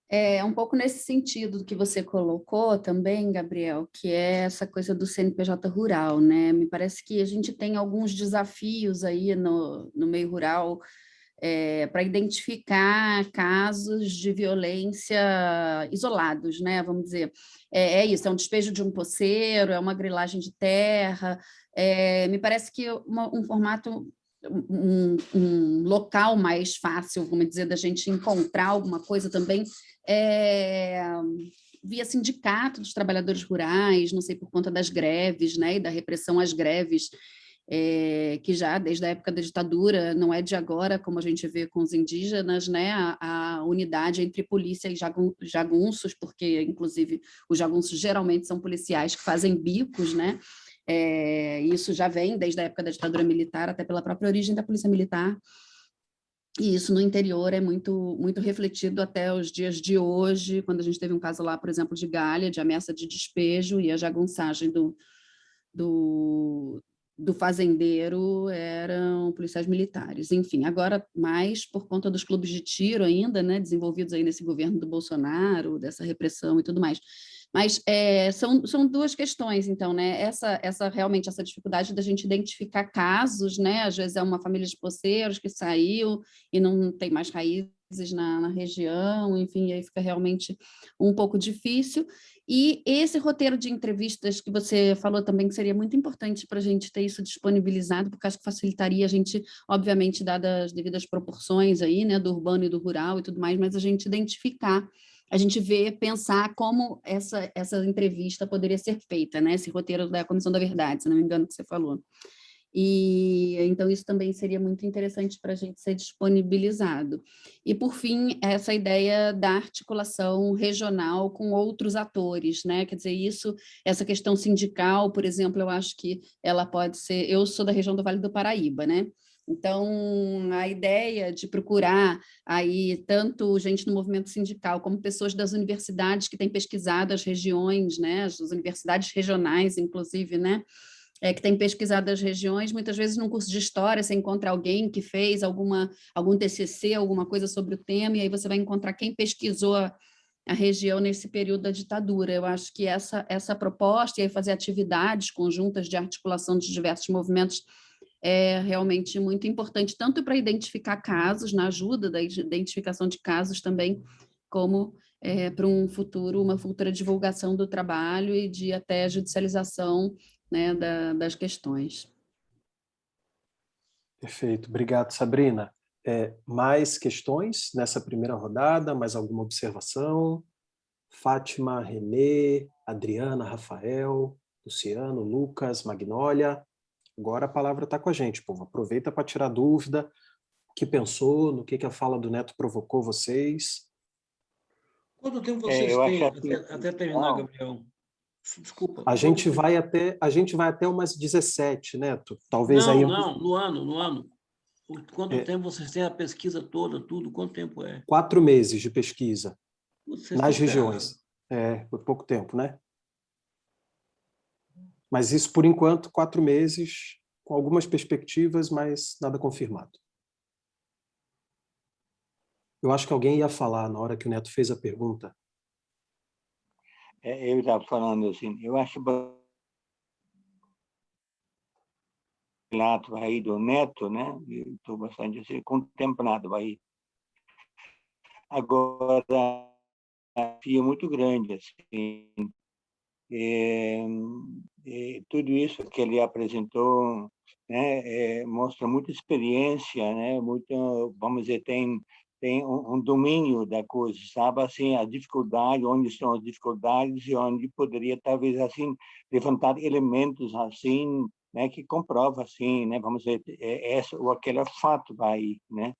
É um pouco nesse sentido que você colocou também, Gabriel, que é essa coisa do CNPJ rural, né? Me parece que a gente tem alguns desafios aí no meio rural, para identificar casos de violência isolados, né? Vamos dizer, é isso, é um despejo de um poceiro, é uma grilagem de terra, me parece que um formato, um local mais fácil, vamos dizer, da gente encontrar alguma coisa também, via sindicato dos trabalhadores rurais, não sei, por conta das greves, né, e da repressão às greves, que já desde a época da ditadura, não é de agora, como a gente vê com os indígenas, né, a unidade entre polícia e jagunços, porque, inclusive, os jagunços geralmente são policiais que fazem bicos, né, isso já vem desde a época da ditadura militar, até pela própria origem da polícia militar, e isso no interior é muito, muito refletido até os dias de hoje, quando a gente teve um caso lá, por exemplo, de Galha, de ameaça de despejo, e a jagunçagem do fazendeiro eram policiais militares. Enfim, agora mais por conta dos clubes de tiro ainda, né, desenvolvidos aí nesse governo do Bolsonaro, dessa repressão e tudo mais. Mas são duas questões, então, né? Realmente essa dificuldade da gente identificar casos, né? Às vezes é uma família de poceiros que saiu e não tem mais raízes na região, enfim, aí fica realmente um pouco difícil. E esse roteiro de entrevistas que você falou também, que seria muito importante para a gente ter isso disponibilizado, porque acho que facilitaria a gente, obviamente, dadas as devidas proporções aí, né, do urbano e do rural e tudo mais, mas a gente identificar, a gente ver, pensar como essa entrevista poderia ser feita, né, esse roteiro da Comissão da Verdade, se não me engano que você falou. E então isso também seria muito interessante para a gente ser disponibilizado. E, por fim, essa ideia da articulação regional com outros atores, né? Quer dizer, essa questão sindical, por exemplo, eu acho que ela pode ser. Eu sou da região do Vale do Paraíba, né? Então, a ideia de procurar aí tanto gente no movimento sindical como pessoas das universidades que têm pesquisado as regiões, né? As universidades regionais, inclusive, né? Que tem pesquisado as regiões, muitas vezes num curso de história você encontra alguém que fez algum TCC, alguma coisa sobre o tema, e aí você vai encontrar quem pesquisou a região nesse período da ditadura. Eu acho que essa proposta, e aí fazer atividades conjuntas de articulação de diversos movimentos, é realmente muito importante, tanto para identificar casos, na ajuda da identificação de casos também, como para uma futura divulgação do trabalho e de até judicialização, né, das questões. Perfeito, obrigado, Sabrina. Mais questões nessa primeira rodada? Mais alguma observação? Fátima, Renê, Adriana, Rafael, Luciano, Lucas, Magnólia. Agora a palavra está com a gente, povo. Aproveita para tirar dúvida. O que pensou? No que a fala do Neto provocou vocês? Quanto tempo vocês têm até terminar, Gabriel? Desculpa. A gente vai até umas 17, Neto. Talvez não, aí no ano. Quanto tempo vocês têm a pesquisa toda, tudo? Quanto tempo é? 4 meses de pesquisa Vocês nas estão regiões. Por pouco tempo, né? Mas isso, por enquanto, 4 meses, com algumas perspectivas, mas nada confirmado. Eu acho que alguém ia falar na hora que o Neto fez a pergunta. Eu estava falando assim, eu acho relato aí do Neto, né? Estou bastante assim, contemplado aí. Agora, é muito grande, assim. Tudo isso que ele apresentou, né, mostra muita experiência, né? Muito, vamos dizer, tem um domínio da coisa, sabe assim a dificuldade, onde estão as dificuldades e onde poderia talvez assim levantar elementos assim, né, que comprova assim, né, vamos dizer, essa ou aquele fato aí, né?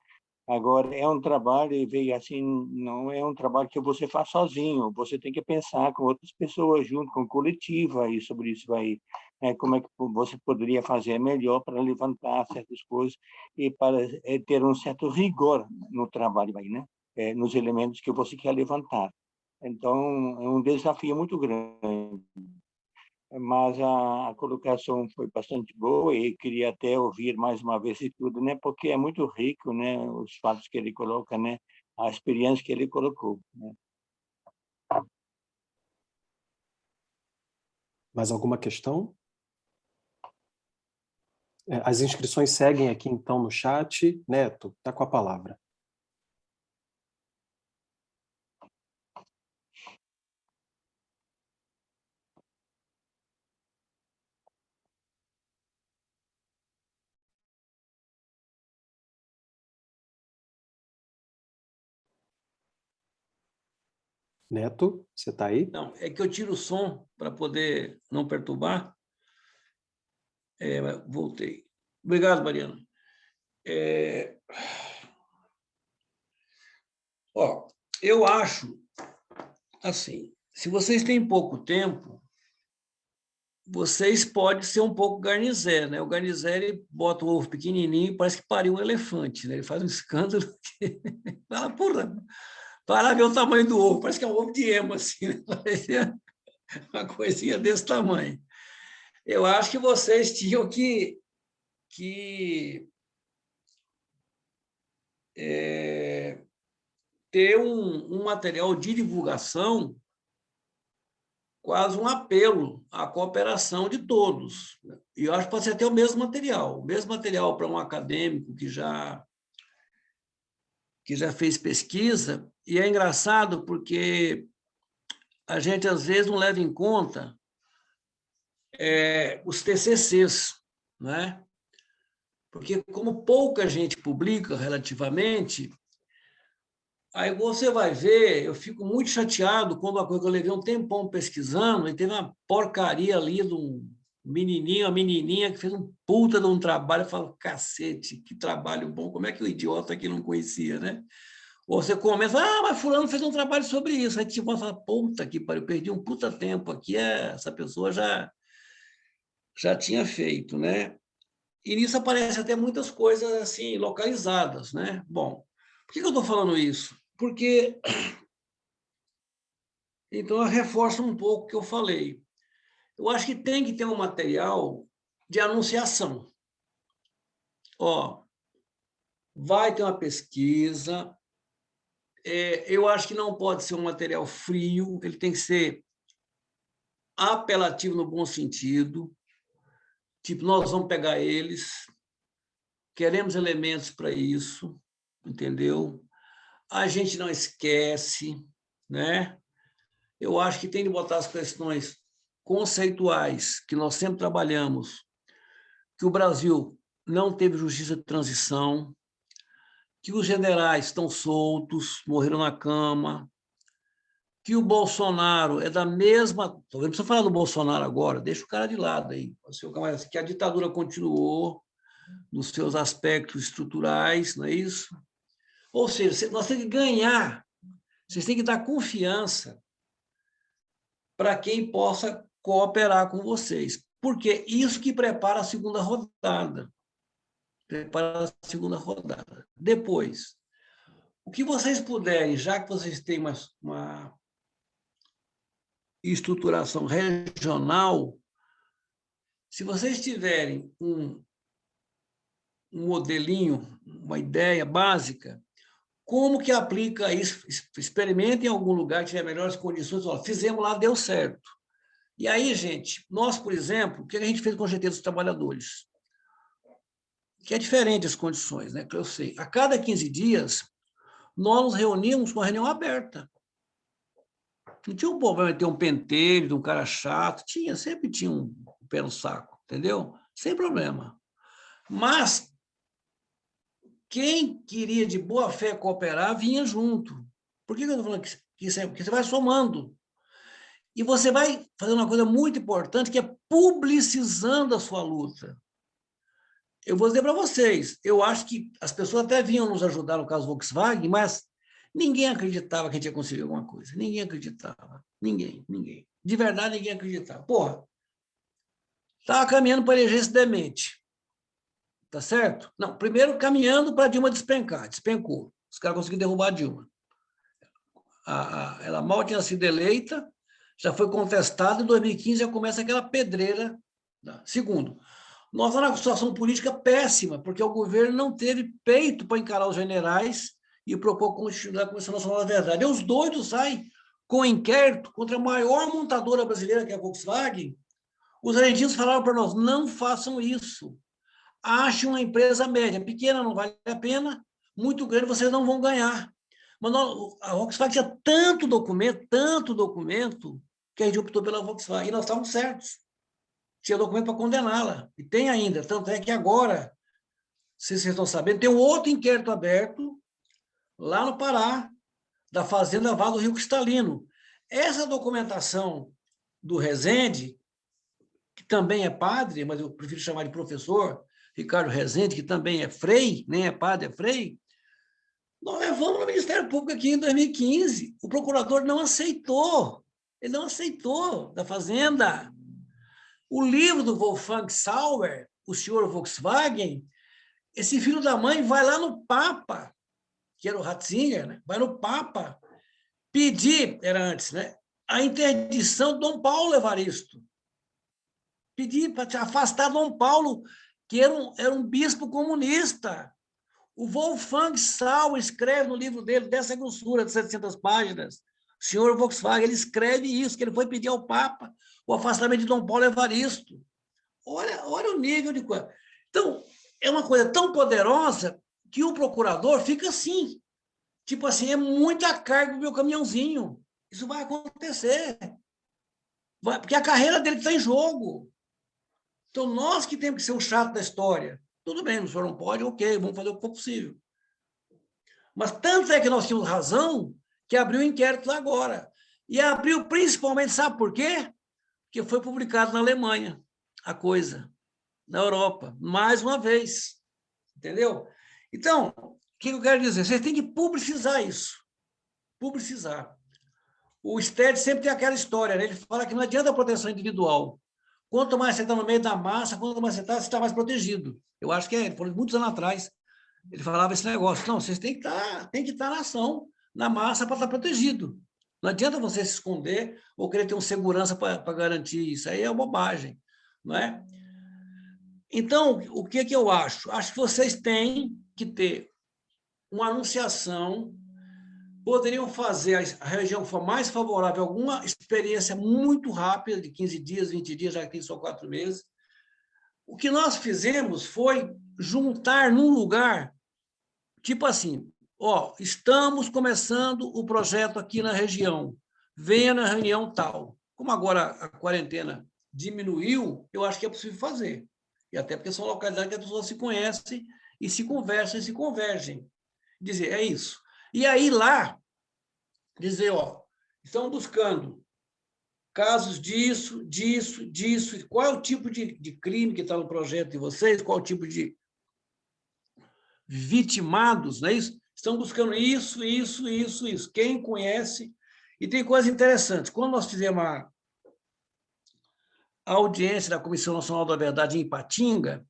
Agora, é um trabalho, e veio assim, não é um trabalho que você faz sozinho, você tem que pensar com outras pessoas junto, com coletiva, e sobre isso aí, como é que você poderia fazer melhor para levantar certas coisas e para ter um certo rigor no trabalho aí, né? Nos elementos que você quer levantar. Então, é um desafio muito grande. Mas a colocação foi bastante boa e queria até ouvir mais uma vez e tudo, né? Porque é muito rico, né? Os fatos que ele coloca, né? A experiência que ele colocou, né? Mais alguma questão? As inscrições seguem aqui, então, no chat. Neto, está com a palavra. Neto, você está aí? Não, é que eu tiro o som para poder não perturbar. Voltei. Obrigado, Mariana. Eu acho, assim, se vocês têm pouco tempo, vocês podem ser um pouco Garnizé, né? O Garnizé, ele bota o ovo pequenininho e parece que pariu um elefante, né? Ele faz um escândalo que... Fala, porra, para ver o tamanho do ovo, parece que é um ovo de ema, assim, né? Parecia uma coisinha desse tamanho. Eu acho que vocês tinham que ter um material de divulgação, quase um apelo à cooperação de todos. E eu acho que pode ser até o mesmo material para um acadêmico que já fez pesquisa, e é engraçado porque a gente, às vezes, não leva em conta os TCCs, né? Porque, como pouca gente publica relativamente, aí você vai ver, eu fico muito chateado quando uma coisa que eu levei um tempão pesquisando, e teve uma porcaria ali de um menininho, uma menininha que fez um puta de um trabalho, eu falo, cacete, que trabalho bom, como é que o idiota aqui não conhecia, né? Ou você começa, mas fulano fez um trabalho sobre isso, aí tipo, você fala, puta que pariu, eu perdi um puta tempo aqui, essa pessoa já tinha feito, né? E nisso aparecem até muitas coisas assim, localizadas, né? Bom, por que eu estou falando isso? Porque, então, eu reforço um pouco o que eu falei. Eu acho que tem que ter um material de anunciação. Vai ter uma pesquisa, eu acho que não pode ser um material frio, ele tem que ser apelativo no bom sentido, tipo, nós vamos pegar eles, queremos elementos para isso, entendeu? A gente não esquece, né? Eu acho que tem de botar as questões conceituais que nós sempre trabalhamos, que o Brasil não teve justiça de transição, que os generais estão soltos, morreram na cama, que o Bolsonaro é da mesma... Não precisa falar do Bolsonaro agora, deixa o cara de lado aí, que a ditadura continuou nos seus aspectos estruturais, não é isso? Ou seja, nós temos que ganhar, vocês têm que dar confiança para quem possa cooperar com vocês, porque isso que prepara a segunda rodada. Depois, o que vocês puderem, já que vocês têm uma estruturação regional, se vocês tiverem um modelinho, uma ideia básica, como que aplica isso? Experimenta em algum lugar que tiver melhores condições. Fizemos lá, deu certo. E aí, gente, nós, por exemplo, o que a gente fez com o GT dos Trabalhadores? Que é diferente as condições, né? Que eu sei. A cada 15 dias, nós nos reuníamos com uma reunião aberta. Não tinha um problema de ter um pentelho, de um cara chato. Sempre tinha um pé no saco, entendeu? Sem problema. Mas quem queria de boa fé cooperar vinha junto. Por que eu estou falando que isso é? Porque você vai somando. E você vai fazendo uma coisa muito importante, que é publicizando a sua luta. Eu vou dizer para vocês, eu acho que as pessoas até vinham nos ajudar no caso Volkswagen, mas ninguém acreditava que a gente ia conseguir alguma coisa. Ninguém acreditava. Ninguém. De verdade, ninguém acreditava. Porra, estava caminhando para eleger esse demente. Tá certo? Não, primeiro caminhando para a Dilma despencar. Despencou. Os caras conseguiram derrubar a Dilma. Ela mal tinha sido eleita, já foi contestada, em 2015 já começa aquela pedreira. Segundo, nós estamos numa situação política péssima, porque o governo não teve peito para encarar os generais e propor constituir a Comissão Nacional da Verdade. E os doidos saem com inquérito contra a maior montadora brasileira, que é a Volkswagen. Os argentinos falaram para nós, não façam isso. ache uma empresa média. Pequena não vale a pena, muito grande vocês não vão ganhar. Mas a Volkswagen tinha tanto documento, que a gente optou pela Volkswagen. E nós estávamos certos. Tinha documento para condená-la. E tem ainda. Tanto é que agora, se vocês estão sabendo, tem um outro inquérito aberto lá no Pará, da Fazenda Vale do Rio Cristalino. Essa documentação do Rezende, que também é padre, mas eu prefiro chamar de professor, Ricardo Rezende, que também é frei, nem é padre, é frei, nós levamos no Ministério Público aqui em 2015. O procurador não aceitou. Ele não aceitou, da Fazenda. O livro do Wolfgang Sauer, O Senhor Volkswagen, esse filho da mãe vai lá no Papa, que era o Ratzinger, né? Vai no Papa pedir, era antes, né? A interdição de Dom Paulo Evaristo. Pedir para afastar Dom Paulo, que era um bispo comunista. O Wolfgang Sauer escreve no livro dele, dessa grossura de 700 páginas, o senhor Volkswagen, ele escreve isso, que ele foi pedir ao Papa o afastamento de Dom Paulo Evaristo. Olha o nível de coisa. Então, é uma coisa tão poderosa que o procurador fica assim. Tipo assim, é muita carga do meu caminhãozinho. Isso vai acontecer. Porque a carreira dele está em jogo. Então, nós que temos que ser o chato da história. Tudo bem, o senhor não pode, ok, vamos fazer o que for possível. Mas tanto é que nós tínhamos razão que abriu o inquérito lá agora. E abriu principalmente, sabe por quê? Porque foi publicado na Alemanha a coisa, na Europa, mais uma vez. Entendeu? Então, o que eu quero dizer? Vocês têm que publicizar isso. Publicizar. O STED sempre tem aquela história, né? Ele fala que não adianta a proteção individual. Quanto mais você está no meio da massa, quanto mais você está mais protegido. Eu acho que ele falou muitos anos atrás, ele falava esse negócio. Não, vocês têm que estar na ação, na massa, para estar protegido. Não adianta você se esconder ou querer ter um segurança para garantir isso. Aí é bobagem, não é? Então, o que eu acho? Acho que vocês têm que ter uma anunciação, poderiam fazer a região que for mais favorável, alguma experiência muito rápida, de 15 dias, 20 dias, já que tem só 4 meses. O que nós fizemos foi juntar num lugar, tipo assim, estamos começando o projeto aqui na região, venha na reunião tal. Como agora a quarentena diminuiu, eu acho que é possível fazer. E até porque são localidades que as pessoas se conhecem e se conversam e se convergem. Dizer, é isso. E aí lá, dizer, estão buscando casos disso, qual é o tipo de crime que está no projeto de vocês, qual é o tipo de vitimados, não é isso? Estão buscando isso. Quem conhece? E tem coisas interessantes. Quando nós fizemos a audiência da Comissão Nacional da Verdade em Ipatinga,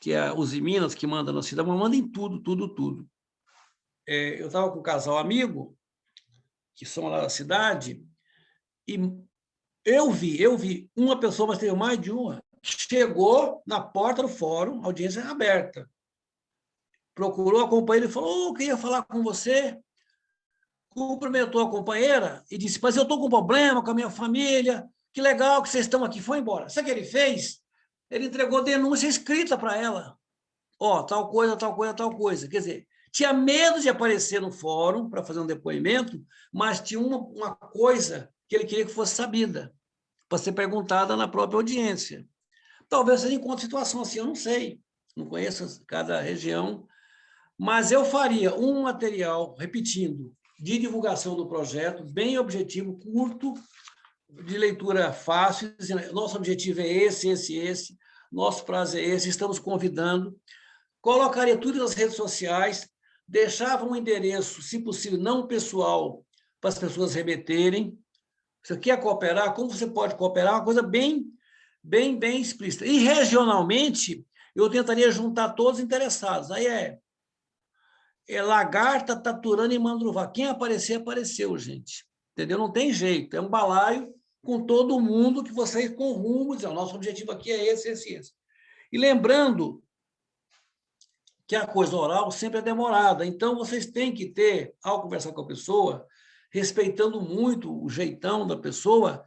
que é os Minas que mandam na cidade, mas mandam em tudo. Eu estava com um casal amigo, que são lá da cidade, e eu vi uma pessoa, mas teve mais de uma, chegou na porta do fórum, audiência aberta, procurou a companheira e falou, queria falar com você, cumprimentou a companheira e disse, mas eu estou com problema com a minha família, que legal que vocês estão aqui, foi embora. Sabe o que ele fez? Ele entregou denúncia escrita para ela. Tal coisa. Quer dizer, tinha medo de aparecer no fórum para fazer um depoimento, mas tinha uma coisa que ele queria que fosse sabida, para ser perguntada na própria audiência. Talvez você encontre situação assim, eu não sei, não conheço cada região, mas eu faria um material, repetindo, de divulgação do projeto, bem objetivo, curto, de leitura fácil, dizendo, nosso objetivo é esse, nosso prazo é esse, estamos convidando, colocaria tudo nas redes sociais, deixava um endereço, se possível, não pessoal, para as pessoas remeterem. Você quer cooperar? Como você pode cooperar? Uma coisa bem explícita. E regionalmente, eu tentaria juntar todos os interessados. Aí é lagarta, taturana e mandruvá. Quem aparecer, apareceu, gente. Entendeu? Não tem jeito. É um balaio com todo mundo que vocês com rumo, dizem, o nosso objetivo aqui é esse. E lembrando que a coisa oral sempre é demorada. Então, vocês têm que ter, ao conversar com a pessoa, respeitando muito o jeitão da pessoa,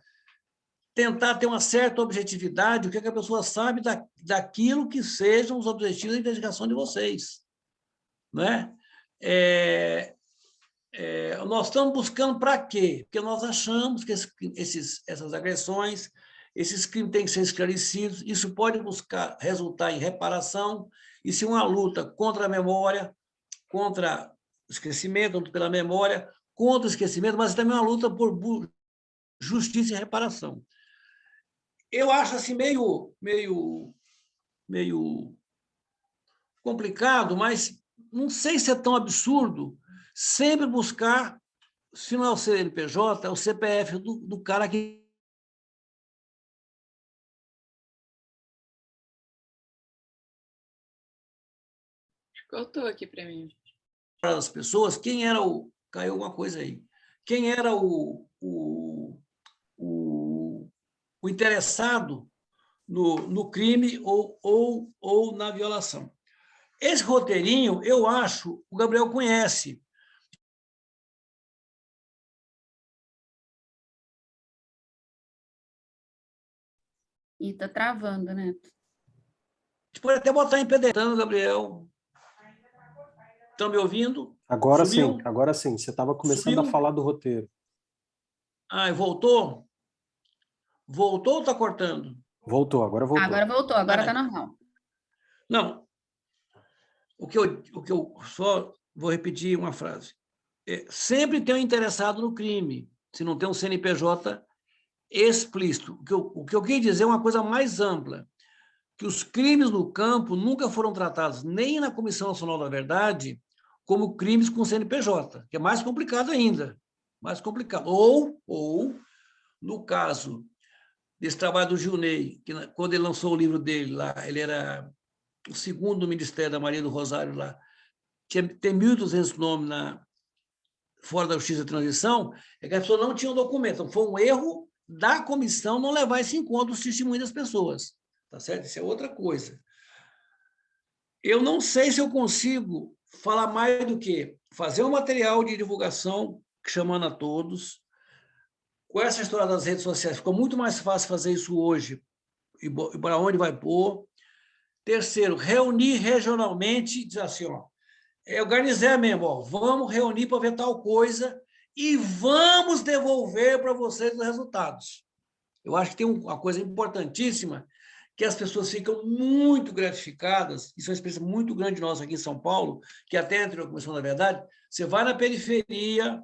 tentar ter uma certa objetividade, o que a pessoa sabe daquilo que sejam os objetivos da investigação de vocês. Não é? Nós estamos buscando para quê? Porque nós achamos que essas agressões, esses crimes têm que ser esclarecidos, isso pode resultar em reparação, e se uma luta contra a memória, contra o esquecimento, luta pela memória, contra o esquecimento, mas também uma luta por justiça e reparação. Eu acho assim meio complicado, mas não sei se é tão absurdo sempre buscar, se não é o CNPJ, é o CPF do cara que... Cortou aqui para mim. Para as pessoas, quem era o... Caiu alguma coisa aí. Quem era o interessado no crime ou na violação. Esse roteirinho, eu acho, o Gabriel conhece. E está travando, né? A gente pode até botar em PDF, Gabriel. Estão me ouvindo? Agora Subiu? sim, agora sim. Você estava começando Subiu? a falar do roteiro. Ah, voltou? Voltou ou está cortando? Voltou, agora voltou. Agora voltou, agora está normal. Não. O que eu só vou repetir uma frase. Sempre tem um interessado no crime, se não tem um CNPJ explícito. O que eu quis dizer é uma coisa mais ampla, que os crimes no campo nunca foram tratados nem na Comissão Nacional da Verdade como crimes com CNPJ, que é mais complicado ainda. Mais complicado. Ou no caso desse trabalho do Gilney, que quando ele lançou o livro dele lá, ele era o segundo do Ministério da Maria do Rosário lá, tem 1.200 nomes fora da Justiça de Transição, é que a pessoa não tinha um documento. Então, foi um erro da comissão não levar isso em conta os testemunhos das pessoas. Tá certo? Isso é outra coisa. Eu não sei se eu consigo falar mais do que fazer um material de divulgação chamando a todos. Com essa história das redes sociais, ficou muito mais fácil fazer isso hoje. E para onde vai pôr? Terceiro, reunir regionalmente, dizer assim, ó, organizar mesmo, ó, vamos reunir para ver tal coisa e vamos devolver para vocês os resultados. Eu acho que tem uma coisa importantíssima, que as pessoas ficam muito gratificadas, isso é uma experiência muito grande nossa aqui em São Paulo, que até entre a Comissão da Verdade, você vai na periferia,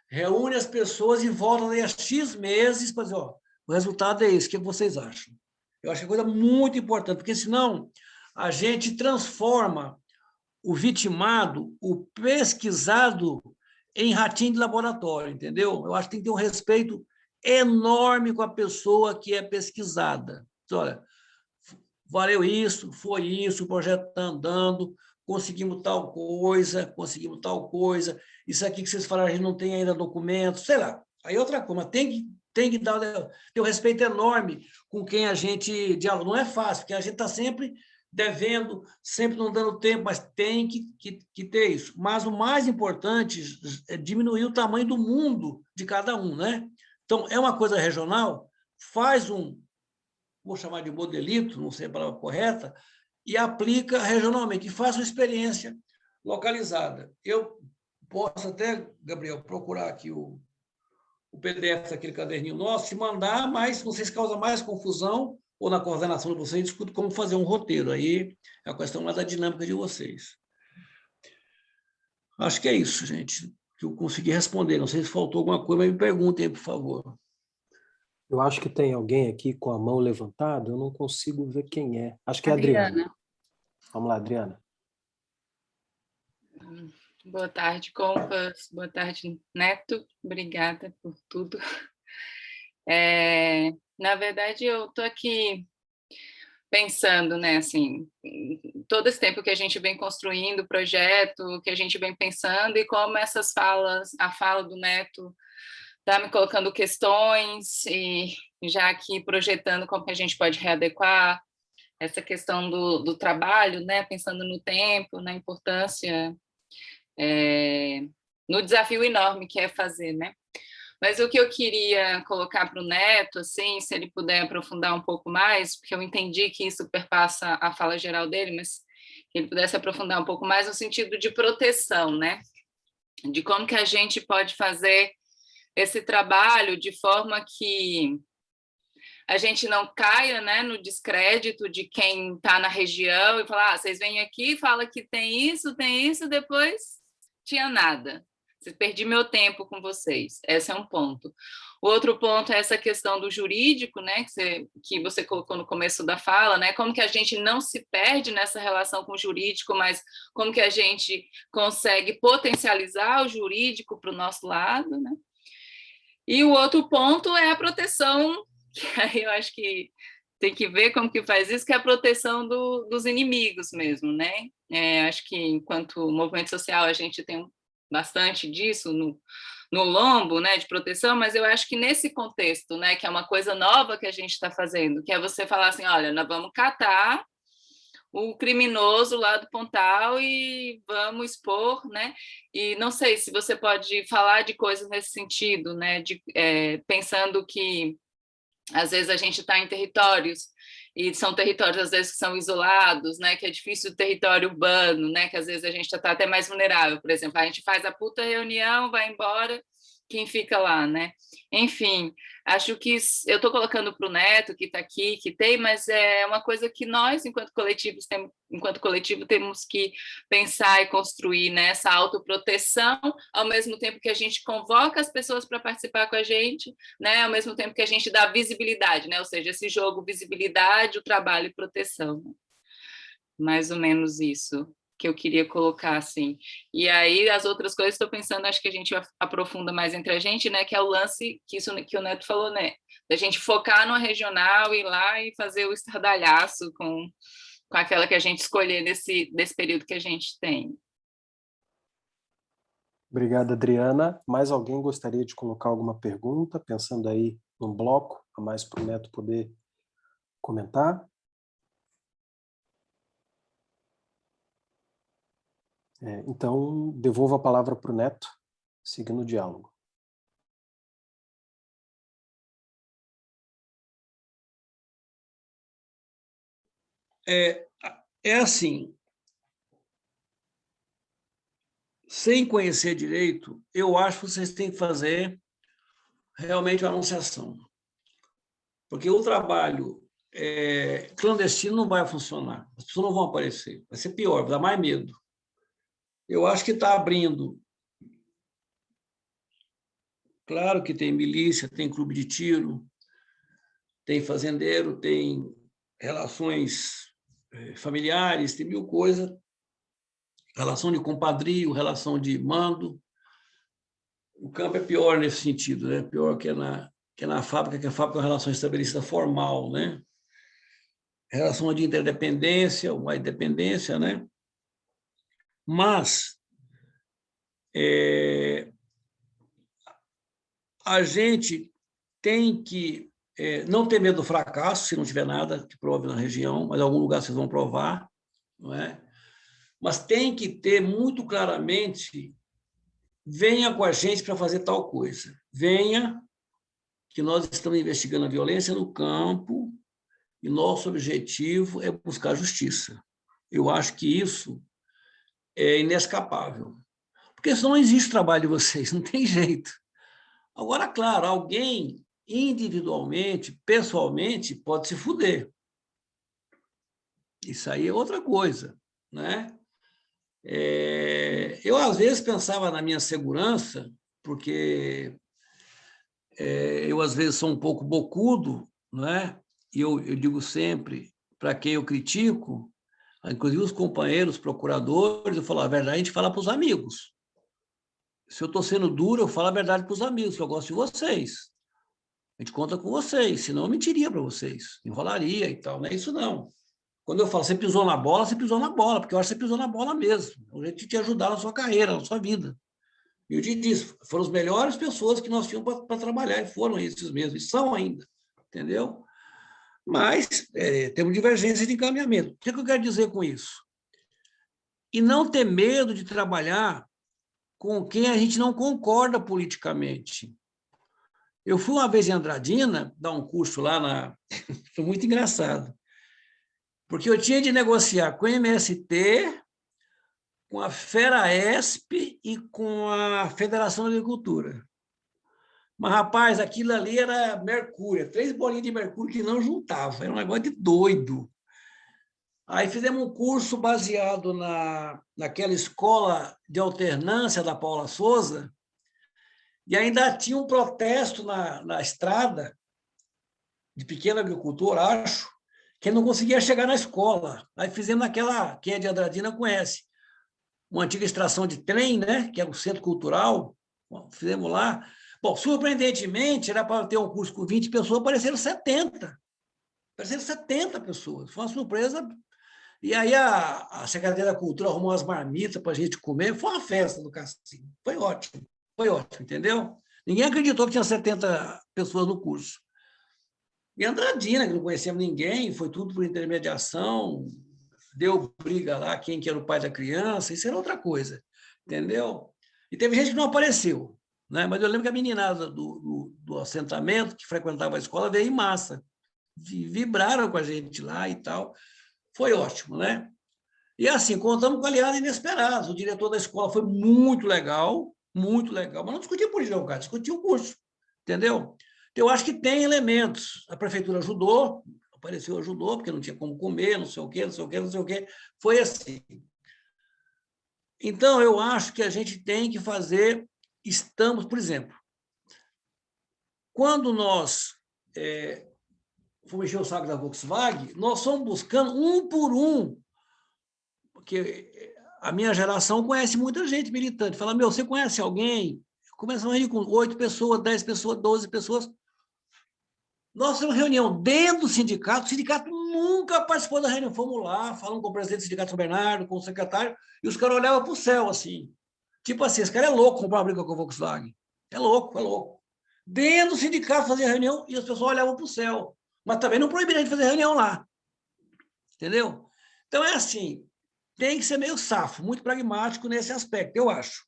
reúne as pessoas e volta daí a X meses para dizer, ó, o resultado é esse, o que vocês acham? Eu acho que é coisa muito importante, porque senão a gente transforma o vitimado, o pesquisado, em ratinho de laboratório, entendeu? Eu acho que tem que ter um respeito enorme com a pessoa que é pesquisada. Então, olha, valeu isso, foi isso, o projeto está andando, conseguimos tal coisa, isso aqui que vocês falaram, a gente não tem ainda documento, sei lá. Aí outra coisa, tem que ter um respeito enorme com quem a gente dialoga. Não é fácil, porque a gente está sempre devendo, sempre não dando tempo, mas tem que ter isso. Mas o mais importante é diminuir o tamanho do mundo de cada um, né? Então, é uma coisa regional, faz vou chamar de modelito, não sei a palavra correta, e aplica regionalmente, e faz uma experiência localizada. Eu posso até, Gabriel, procurar aqui o PDF daquele caderninho nosso, se mandar, mas não sei se causa mais confusão ou na coordenação de vocês, discuto como fazer um roteiro. Aí é a questão mais da dinâmica de vocês. Acho que é isso, gente, que eu consegui responder. Não sei se faltou alguma coisa, mas me perguntem aí, por favor. Eu acho que tem alguém aqui com a mão levantada, eu não consigo ver quem é. Acho que é a Adriana. Vamos lá, Adriana. Boa tarde, compas. Boa tarde, Neto. Obrigada por tudo. Na verdade, eu estou aqui pensando, né, assim, todo esse tempo que a gente vem construindo o projeto, que a gente vem pensando, e como essas falas, a fala do Neto está me colocando questões, e já aqui projetando como que a gente pode readequar essa questão do trabalho, né, pensando no tempo, na importância, no desafio enorme que é fazer, né? Mas o que eu queria colocar para o Neto, assim, se ele puder aprofundar um pouco mais, porque eu entendi que isso perpassa a fala geral dele, mas que ele pudesse aprofundar um pouco mais no sentido de proteção, né? De como que a gente pode fazer esse trabalho de forma que a gente não caia, né, no descrédito de quem está na região e falar, vocês vêm aqui, fala que tem isso, depois tinha nada. Perdi meu tempo com vocês. Esse é um ponto. O outro ponto é essa questão do jurídico, né, que você colocou no começo da fala, né, como que a gente não se perde nessa relação com o jurídico, mas como que a gente consegue potencializar o jurídico para o nosso lado, né? E o outro ponto é a proteção, que aí eu acho que tem que ver como que faz isso, que é a proteção dos inimigos mesmo, né? Acho que enquanto movimento social a gente tem bastante disso no lombo, né, de proteção, mas eu acho que nesse contexto, né, que é uma coisa nova que a gente está fazendo, que é você falar assim, olha, nós vamos catar o criminoso lá do Pontal e vamos expor, né? E não sei se você pode falar de coisas nesse sentido, né? Pensando que às vezes a gente está em territórios e são territórios às vezes que são isolados, né? Que é difícil o território urbano, né? Que às vezes a gente está até mais vulnerável. Por exemplo, a gente faz a puta reunião, vai embora, quem fica lá, né? Enfim, acho que eu estou colocando para o Neto, que está aqui, que tem, mas é uma coisa que nós, enquanto coletivo, temos que pensar e construir, né? Essa autoproteção, ao mesmo tempo que a gente convoca as pessoas para participar com a gente, né? Ao mesmo tempo que a gente dá visibilidade, né? Ou seja, esse jogo visibilidade, o trabalho e proteção. Mais ou menos isso que eu queria colocar, assim. E aí, as outras coisas, estou pensando, acho que a gente aprofunda mais entre a gente, né, que é o lance, que o Neto falou, né, da gente focar no regional, ir lá e fazer o estardalhaço com aquela que a gente escolher desse período que a gente tem. Obrigado, Adriana. Mais alguém gostaria de colocar alguma pergunta, pensando aí num bloco, a mais para o Neto poder comentar? Então, devolvo a palavra para o Neto, seguindo o diálogo. É assim, sem conhecer direito, eu acho que vocês têm que fazer realmente uma anunciação. Porque o trabalho clandestino não vai funcionar. As pessoas não vão aparecer. Vai ser pior, vai dar mais medo. Eu acho que está abrindo. Claro que tem milícia, tem clube de tiro, tem fazendeiro, tem relações familiares, tem mil coisas. Relação de compadrio, relação de mando. O campo é pior nesse sentido, né? Pior que na fábrica, que a fábrica é uma relação estabelecida formal, né? Relação de interdependência, uma independência, né? Mas a gente tem que não ter medo do fracasso, se não tiver nada que prove na região, mas em algum lugar vocês vão provar, não é? Mas tem que ter muito claramente, venha com a gente para fazer tal coisa, venha, que nós estamos investigando a violência no campo e nosso objetivo é buscar justiça. Eu acho que isso é inescapável, porque senão não existe trabalho de vocês, não tem jeito. Agora, claro, alguém individualmente, pessoalmente, pode se fuder. Isso aí é outra coisa, né? Eu, às vezes, pensava na minha segurança, porque eu, às vezes, sou um pouco bocudo, né? E eu digo sempre, para quem eu critico, inclusive os companheiros procuradores, eu falo, a verdade a gente fala para os amigos. Se eu estou sendo duro, eu falo a verdade para os amigos, que eu gosto de vocês. A gente conta com vocês, senão eu mentiria para vocês, enrolaria e tal, não é isso não. Quando eu falo, você pisou na bola, você pisou na bola, porque eu acho que você pisou na bola mesmo. É um jeito de te ajudar na sua carreira, na sua vida. E eu te disse, foram as melhores pessoas que nós tínhamos para trabalhar, e foram esses mesmos, e são ainda, entendeu? Mas temos divergências de encaminhamento. O que eu quero dizer com isso? E não ter medo de trabalhar com quem a gente não concorda politicamente. Eu fui uma vez em Andradina dar um curso lá Foi muito engraçado, porque eu tinha de negociar com o MST, com a FERAESP e com a Federação da Agricultura. Mas, rapaz, aquilo ali era mercúrio, 3 bolinhas de mercúrio que não juntavam, era um negócio de doido. Aí fizemos um curso baseado naquela escola de alternância da Paula Souza, e ainda tinha um protesto na estrada de pequeno agricultor, acho, que não conseguia chegar na escola. Aí fizemos naquela, quem é de Andradina conhece, uma antiga estação de trem, né, que era o Centro Cultural, fizemos lá. Bom, surpreendentemente, era para ter um curso com 20 pessoas, apareceram 70. Apareceram 70 pessoas. Foi uma surpresa. E aí a Secretaria da Cultura arrumou umas marmitas para a gente comer. Foi uma festa do cassino. Foi ótimo, entendeu? Ninguém acreditou que tinha 70 pessoas no curso. E Andradina, que não conhecemos ninguém, foi tudo por intermediação, deu briga lá, quem que era o pai da criança, isso era outra coisa, entendeu? E teve gente que não apareceu, né? Mas eu lembro que a meninada do assentamento, que frequentava a escola, veio em massa, vibraram com a gente lá e tal. Foi ótimo, né? E assim, contamos com aliados inesperados. O diretor da escola foi muito legal, mas não discutia política, cara, discutia o curso, entendeu? Então, eu acho que tem elementos. A prefeitura ajudou, ajudou, porque não tinha como comer, não sei o quê. Foi assim. Então, eu acho que a gente tem que fazer, por exemplo, quando nós fomos encher o saco da Volkswagen, nós fomos buscando um por um, porque a minha geração conhece muita gente militante. Fala, você conhece alguém? Começamos a ir com 8 pessoas, 10 pessoas, 12 pessoas. Nós fizemos reunião dentro do sindicato, o sindicato nunca participou da reunião. Fomos lá, falamos com o presidente do sindicato, São Bernardo, com o secretário, e os caras olhavam para o céu, assim. Tipo assim, esse cara é louco comprar uma briga com a Volkswagen. É louco. Dentro do sindicato fazia reunião e as pessoas olhavam para o céu. Mas também não proibiram de fazer reunião lá. Entendeu? Então, é assim, tem que ser meio safo, muito pragmático nesse aspecto, eu acho.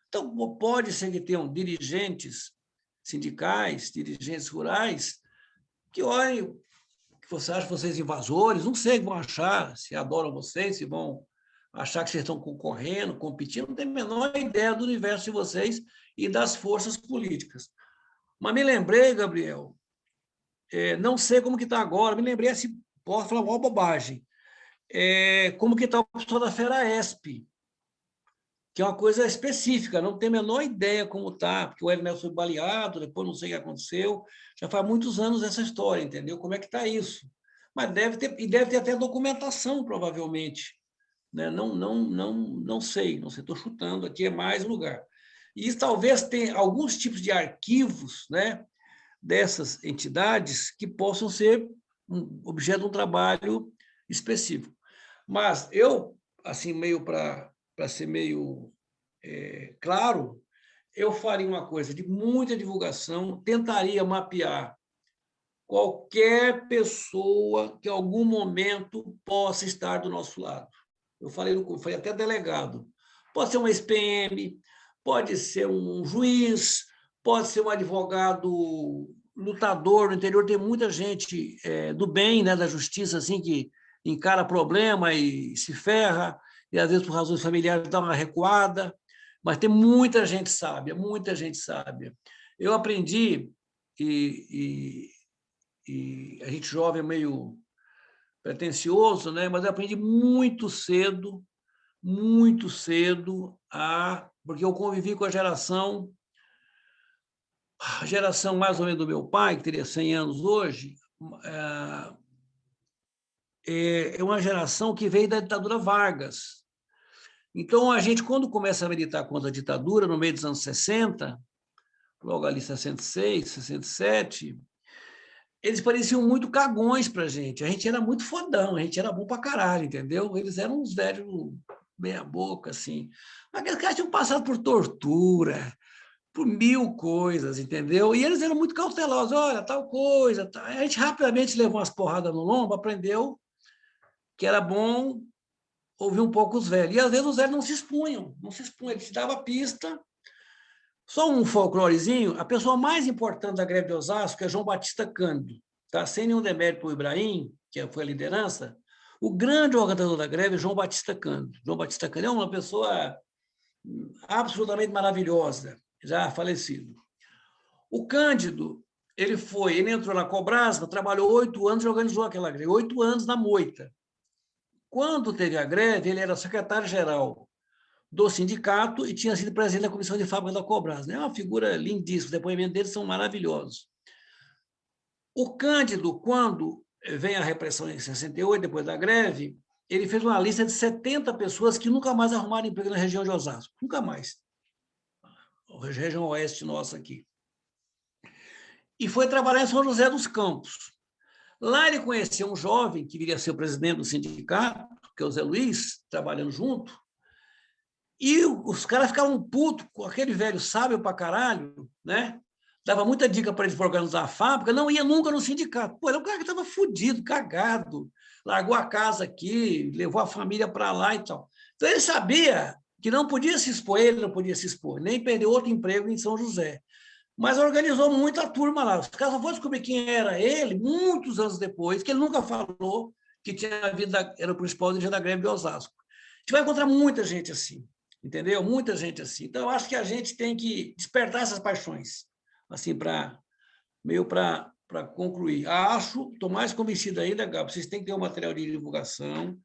Então, pode ser que tenham dirigentes sindicais, dirigentes rurais, que olhem o que você acha, vocês invasores, não sei o que vão achar, se adoram vocês, se vão achar que vocês estão concorrendo, competindo, não tem a menor ideia do universo de vocês e das forças políticas. Mas me lembrei, Gabriel, não sei como que está agora, me lembrei, assim, posso falar uma bobagem, como que está o pessoal da FERAESP, que é uma coisa específica, não tenho a menor ideia como está, porque o Ernesto foi baleado, depois não sei o que aconteceu, já faz muitos anos essa história, entendeu? Como é que está isso? Mas deve ter até documentação, provavelmente. Né? Não sei, estou chutando, aqui é mais um lugar. E isso talvez tenha alguns tipos de arquivos, né, dessas entidades que possam ser objeto de um trabalho específico. Mas eu, assim, meio para ser meio claro, eu faria uma coisa de muita divulgação, tentaria mapear qualquer pessoa que em algum momento possa estar do nosso lado. Eu falei até delegado. Pode ser um ex-PM, pode ser um juiz, pode ser um advogado lutador. No interior tem muita gente do bem, né, da justiça, assim, que encara problema e se ferra, e às vezes por razões familiares dá uma recuada, mas tem muita gente sábia, muita gente sábia. Eu aprendi, e a gente jovem é meio pretencioso, né? Mas eu aprendi muito cedo, porque eu convivi com a geração mais ou menos do meu pai, que teria 100 anos hoje, é uma geração que veio da ditadura Vargas. Então, a gente, quando começa a militar contra a ditadura, no meio dos anos 60, logo ali 66, 67, eles pareciam muito cagões para a gente era muito fodão, a gente era bom para caralho, entendeu? Eles eram uns velhos meia boca, assim. Mas aqueles caras tinham passado por tortura, por 1000 coisas, entendeu? E eles eram muito cautelosos, olha, tal coisa, tal. A gente rapidamente levou umas porradas no lombo, aprendeu que era bom ouvir um pouco os velhos. E às vezes os velhos não se expunham, eles te davam a pista, Só um folclorezinho, a pessoa mais importante da greve de Osasco é João Batista Cândido, tá? Sem nenhum demérito para o Ibrahim, que foi a liderança, o grande organizador da greve é João Batista Cândido. João Batista Cândido é uma pessoa absolutamente maravilhosa, já falecido. O Cândido, ele entrou na Cobrasma, trabalhou 8 anos e organizou aquela greve, 8 anos na moita. Quando teve a greve, ele era secretário-geral do sindicato e tinha sido presidente da comissão de fábrica da Cobrasma. É uma figura lindíssima, os depoimentos dele são maravilhosos. O Cândido, quando vem a repressão em 68, depois da greve, ele fez uma lista de 70 pessoas que nunca mais arrumaram emprego na região de Osasco. Nunca mais. A região oeste nossa aqui. E foi trabalhar em São José dos Campos. Lá ele conheceu um jovem que viria a ser o presidente do sindicato, que é o Zé Luiz, trabalhando junto, e os caras ficavam putos com aquele velho sábio pra caralho, né? Dava muita dica para eles para organizar a fábrica, não ia nunca no sindicato. Pô, ele é um cara que estava fudido, cagado, largou a casa aqui, levou a família para lá e tal. Então ele sabia que não podia se expor, ele não podia se expor, nem perder outro emprego em São José. Mas organizou muita turma lá. Os caras só foram descobrir quem era ele muitos anos depois, que ele nunca falou que tinha vindo era o principal dirigente da greve de Osasco. A gente vai encontrar muita gente assim, entendeu? Muita gente assim. Então, eu acho que a gente tem que despertar essas paixões, assim, para concluir. Acho, estou mais convencido ainda, Gabi, vocês têm que ter um material de divulgação,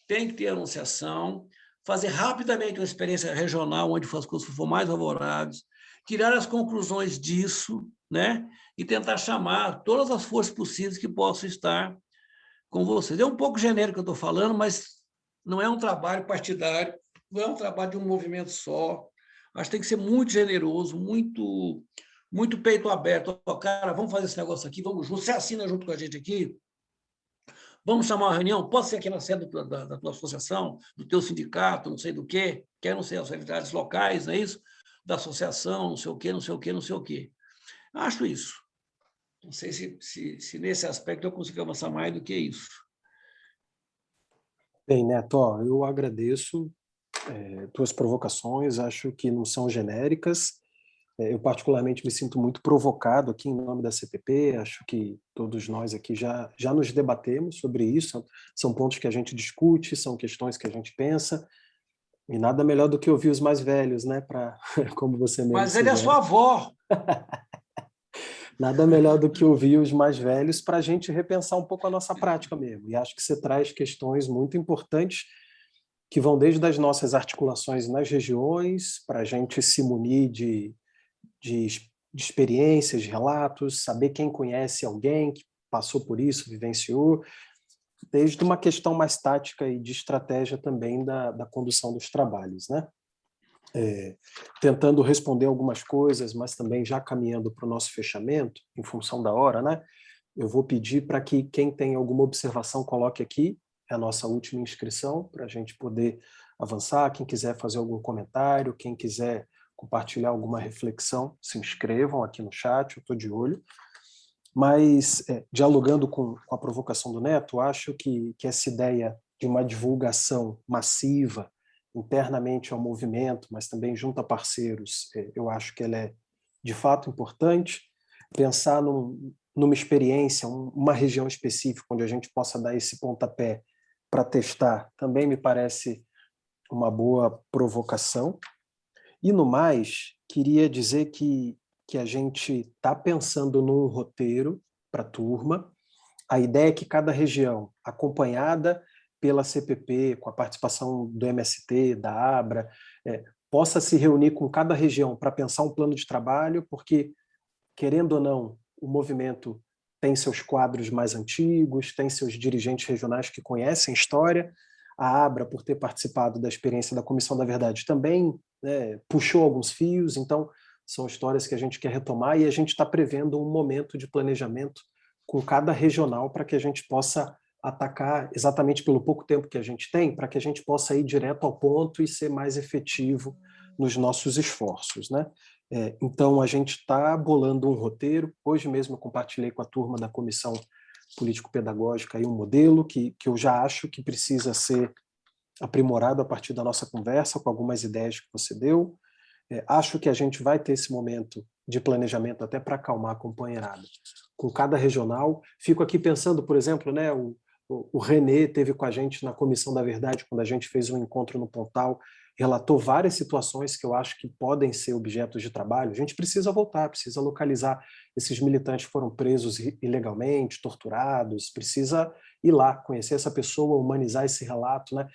tem que ter anunciação, fazer rapidamente uma experiência regional, onde as coisas for mais favoráveis, tirar as conclusões disso, né? E tentar chamar todas as forças possíveis que possam estar com vocês. É um pouco genérico que eu estou falando, mas não é um trabalho partidário, não é um trabalho de um movimento só. Acho que tem que ser muito generoso, muito peito aberto. Oh, cara, vamos fazer esse negócio aqui, vamos junto. Você assina junto com a gente aqui? Vamos chamar uma reunião? Pode ser aqui na sede da tua associação, do teu sindicato, não sei do quê, quer não ser as realidades locais, não é isso? Da associação, não sei o quê, não sei o quê, não sei o quê. Acho isso. Não sei se nesse aspecto eu consigo avançar mais do que isso. Bem, Neto, eu agradeço tuas provocações, acho que não são genéricas. Eu particularmente me sinto muito provocado aqui em nome da CPP, acho que todos nós aqui já nos debatemos sobre isso, são pontos que a gente discute, são questões que a gente pensa, e nada melhor do que ouvir os mais velhos, né, para, como você mesmo Mas ele é sua avó. Nada melhor do que ouvir os mais velhos para a gente repensar um pouco a nossa prática mesmo. E acho que você traz questões muito importantes que vão desde as nossas articulações nas regiões, para a gente se munir de experiências, de relatos, saber quem conhece alguém que passou por isso, vivenciou, desde uma questão mais tática e de estratégia também da condução dos trabalhos, né? Tentando responder algumas coisas, mas também já caminhando para o nosso fechamento, em função da hora, né? Eu vou pedir para que quem tem alguma observação coloque aqui, é a nossa última inscrição, para a gente poder avançar. Quem quiser fazer algum comentário, quem quiser compartilhar alguma reflexão, se inscrevam aqui no chat, eu estou de olho. Mas, dialogando com a provocação do Neto, acho que essa ideia de uma divulgação massiva, internamente ao movimento, mas também junto a parceiros, eu acho que ela é de fato importante. Pensar numa experiência, uma região específica onde a gente possa dar esse pontapé para testar, também me parece uma boa provocação. E no mais, queria dizer que a gente está pensando num roteiro para a turma. A ideia é que cada região, acompanhada pela CPP, com a participação do MST, da ABRA, possa se reunir com cada região para pensar um plano de trabalho, porque, querendo ou não, o movimento tem seus quadros mais antigos, tem seus dirigentes regionais que conhecem a história. A ABRA, por ter participado da experiência da Comissão da Verdade, também puxou alguns fios, então são histórias que a gente quer retomar e a gente está prevendo um momento de planejamento com cada regional para que a gente possa atacar exatamente pelo pouco tempo que a gente tem, para que a gente possa ir direto ao ponto e ser mais efetivo nos nossos esforços, né? Então, a gente está bolando um roteiro. Hoje mesmo eu compartilhei com a turma da Comissão Político-Pedagógica aí um modelo que eu já acho que precisa ser aprimorado a partir da nossa conversa, com algumas ideias que você deu. Acho que a gente vai ter esse momento de planejamento até para acalmar a companheirada. Com cada regional, fico aqui pensando, por exemplo, né, o René teve com a gente na Comissão da Verdade, quando a gente fez um encontro no Pontal, relatou várias situações que eu acho que podem ser objetos de trabalho. A gente precisa voltar, precisa localizar esses militantes que foram presos ilegalmente, torturados, precisa ir lá, conhecer essa pessoa, humanizar esse relato, né?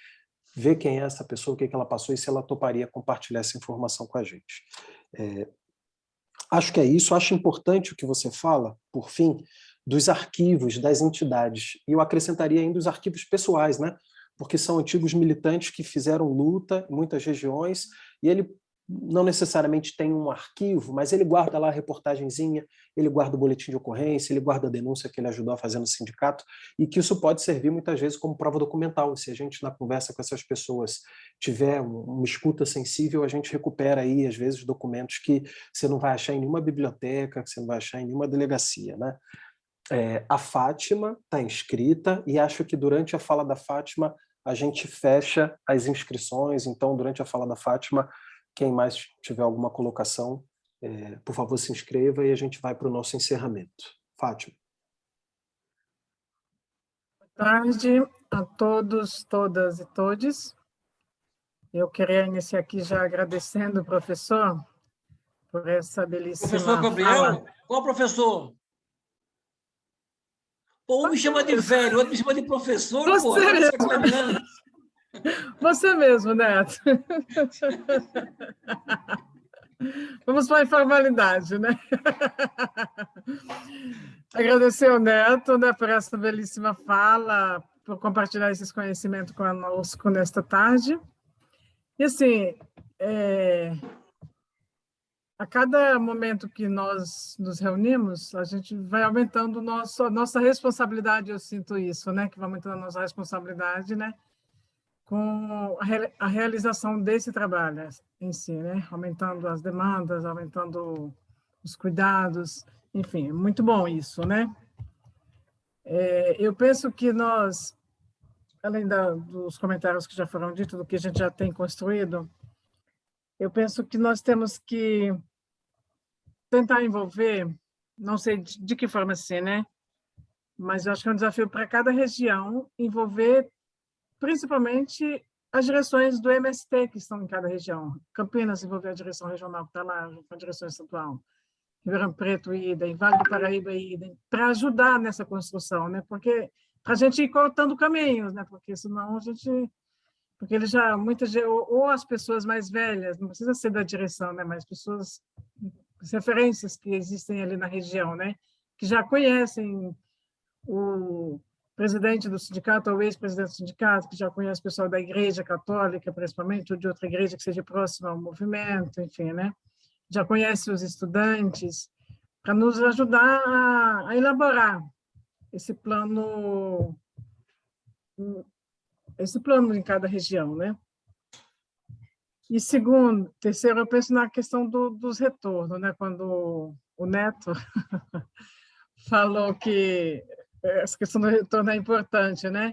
Ver quem é essa pessoa, o que ela passou e se ela toparia compartilhar essa informação com a gente. Acho que é isso, acho importante o que você fala, por fim, dos arquivos das entidades. E eu acrescentaria ainda os arquivos pessoais, né? Porque são antigos militantes que fizeram luta em muitas regiões, e ele não necessariamente tem um arquivo, mas ele guarda lá a reportagenzinha, ele guarda o boletim de ocorrência, ele guarda a denúncia que ele ajudou a fazer no sindicato, e que isso pode servir muitas vezes como prova documental. Se a gente, na conversa com essas pessoas, tiver uma escuta sensível, a gente recupera aí, às vezes, documentos que você não vai achar em nenhuma biblioteca, que você não vai achar em nenhuma delegacia, né? A Fátima está inscrita, e acho que durante a fala da Fátima a gente fecha as inscrições. Então, durante a fala da Fátima, quem mais tiver alguma colocação, por favor, se inscreva e a gente vai para o nosso encerramento. Fátima. Boa tarde a todos, todas e todes. Eu queria iniciar aqui já agradecendo o professor por essa belíssima Professor Gabriel? fala. Qual professor? Pô, um me chama de velho, o outro me chama de professor, pô. Você mesmo, Neto. Vamos para a informalidade, né? Agradecer ao Neto, né, por essa belíssima fala, por compartilhar esses conhecimentos conosco nesta tarde. E, assim, a cada momento que nós nos reunimos, a gente vai aumentando a nossa responsabilidade, eu sinto isso, né? Que vai aumentando a nossa responsabilidade, né? Com a realização desse trabalho em si, né? Aumentando as demandas, aumentando os cuidados, enfim, é muito bom isso, né? Eu penso que nós, além dos comentários que já foram ditos, do que a gente já tem construído, eu penso que nós temos que tentar envolver, não sei de que forma assim, né? Mas eu acho que é um desafio para cada região envolver principalmente as direções do MST que estão em cada região. Campinas envolver a direção regional que está lá, com a direção estadual. Ribeirão Preto, idem, Vale do Paraíba, idem, para ajudar nessa construção, né? Porque para a gente ir cortando caminhos, né? Porque senão a gente... Porque ele já, ou as pessoas mais velhas, não precisa ser da direção, né? Mas pessoas, as referências que existem ali na região, né? Que já conhecem o presidente do sindicato ou ex-presidente do sindicato, que já conhece o pessoal da igreja católica, principalmente, ou de outra igreja que seja próxima ao movimento, enfim, né? Já conhece os estudantes, para nos ajudar a elaborar esse plano em cada região, né? E terceiro, eu penso na questão dos retornos, né? Quando o Neto falou que essa questão do retorno é importante, né?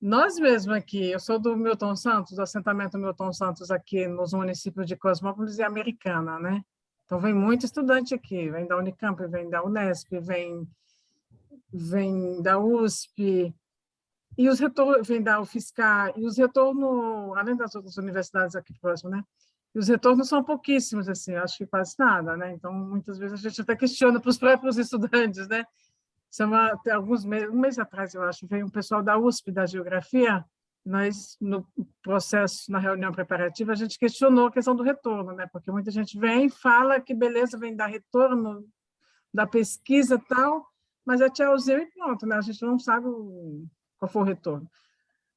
Nós mesmos aqui, eu sou do Milton Santos, do assentamento Milton Santos aqui nos municípios de Cosmópolis e Americana, né? Então vem muito estudante aqui, vem da Unicamp, vem da Unesp, vem da USP, e os retornos, vem da UFSCar, e os retornos, além das outras universidades aqui próximas, né? E os retornos são pouquíssimos, assim, acho que quase nada, né? Então, muitas vezes a gente até questiona para os próprios estudantes, né? Até alguns meses, um mês atrás, eu acho, veio um pessoal da USP, da Geografia, nós, no processo, na reunião preparativa, a gente questionou a questão do retorno, né? Porque muita gente vem, fala que beleza, vem dar retorno da pesquisa e tal, mas é tchauzinho e pronto, né? A gente não sabe qual foi o retorno.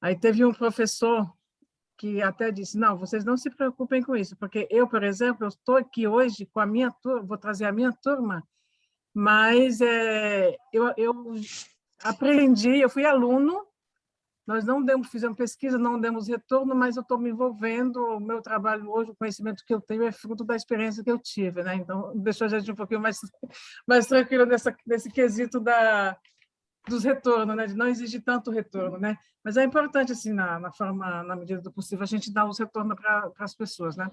Aí teve um professor que até disse, não, vocês não se preocupem com isso, porque eu, por exemplo, eu estou aqui hoje com a minha turma, vou trazer a minha turma, mas eu aprendi, eu fui aluno, nós não fizemos pesquisa, não demos retorno, mas eu estou me envolvendo, o meu trabalho hoje, o conhecimento que eu tenho é fruto da experiência que eu tive, né? Então, deixou a gente um pouquinho mais tranquilo nesse quesito dos retornos, né? De não exigir tanto retorno, né? Mas é importante, assim, na medida do possível, a gente dar os retornos para as pessoas, né?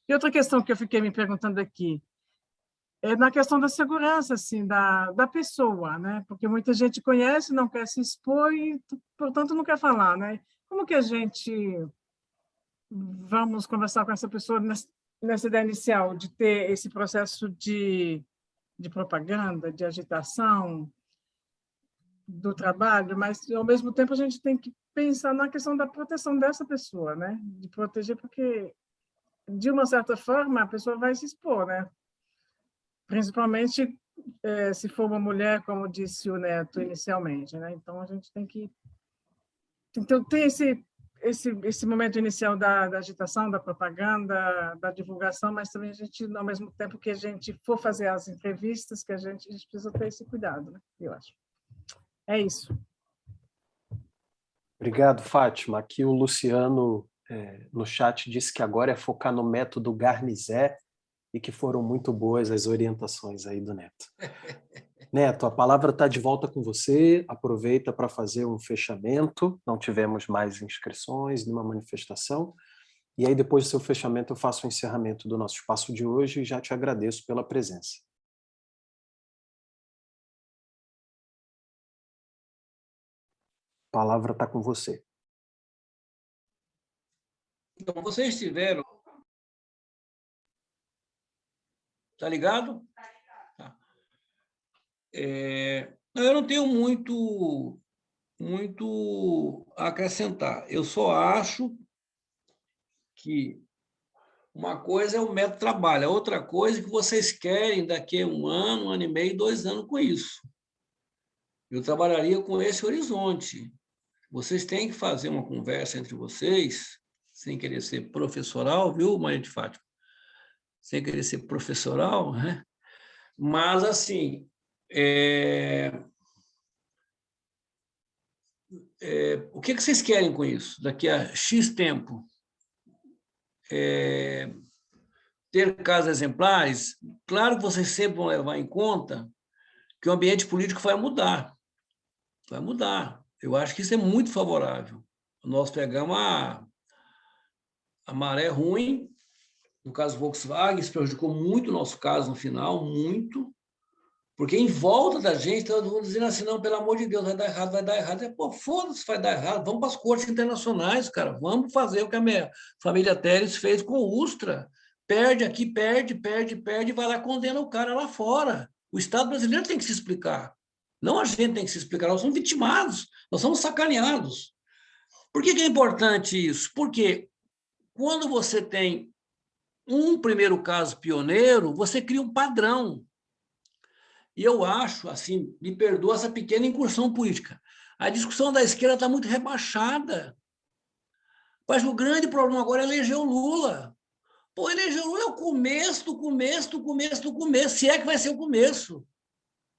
E outra questão que eu fiquei me perguntando aqui é na questão da segurança, assim, da pessoa, né? Porque muita gente conhece, não quer se expor e, portanto, não quer falar, né? Como que a gente vamos conversar com essa pessoa nessa ideia inicial de ter esse processo de propaganda, de agitação do trabalho, mas, ao mesmo tempo, a gente tem que pensar na questão da proteção dessa pessoa, né? De proteger, porque, de uma certa forma, a pessoa vai se expor, né? Principalmente se for uma mulher, como disse o Neto inicialmente, né? Então, a gente tem que ter esse momento inicial da agitação, da propaganda, da divulgação, mas também a gente, ao mesmo tempo que a gente for fazer as entrevistas, que a gente precisa ter esse cuidado, né? Eu acho. É isso. Obrigado, Fátima. Aqui o Luciano, no chat, disse que agora é focar no método Garnizé e que foram muito boas as orientações aí do Neto. Neto, a palavra está de volta com você. Aproveita para fazer um fechamento. Não tivemos mais inscrições, nenhuma manifestação. E aí, depois do seu fechamento, eu faço o encerramento do nosso espaço de hoje e já te agradeço pela presença. A palavra está com você. Então, vocês tiveram... Tá ligado? Tá. Eu não tenho muito a acrescentar. Eu só acho que uma coisa é o método de trabalho, a outra coisa é que vocês querem daqui a 1 ano, 1 ano e meio, 2 anos com isso. Eu trabalharia com esse horizonte. Vocês têm que fazer uma conversa entre vocês, sem querer ser professoral, viu, Maria de Fátima? Sem querer ser professoral, né? Mas, assim, o que vocês querem com isso? Daqui a X tempo? Ter casos exemplares? Claro que vocês sempre vão levar em conta que o ambiente político vai mudar. Vai mudar. Eu acho que isso é muito favorável. Nós pegamos a maré ruim, no caso Volkswagen, isso prejudicou muito o nosso caso no final, muito, porque em volta da gente, todo mundo dizendo assim, não, pelo amor de Deus, vai dar errado, vai dar errado. Pô, foda-se, vai dar errado, vamos para as cortes internacionais, cara, vamos fazer o que a minha família Teles fez com o Ustra. Perde aqui, perde, vai lá, condena o cara lá fora. O Estado brasileiro tem que se explicar. Não a gente tem que se explicar, nós somos vitimados, nós somos sacaneados. Por que é importante isso? Porque quando você tem um primeiro caso pioneiro, você cria um padrão. E eu acho, assim, me perdoa essa pequena incursão política, a discussão da esquerda está muito rebaixada. Mas o grande problema agora é eleger o Lula. Pô, eleger o Lula é o começo do começo, se é que vai ser o começo.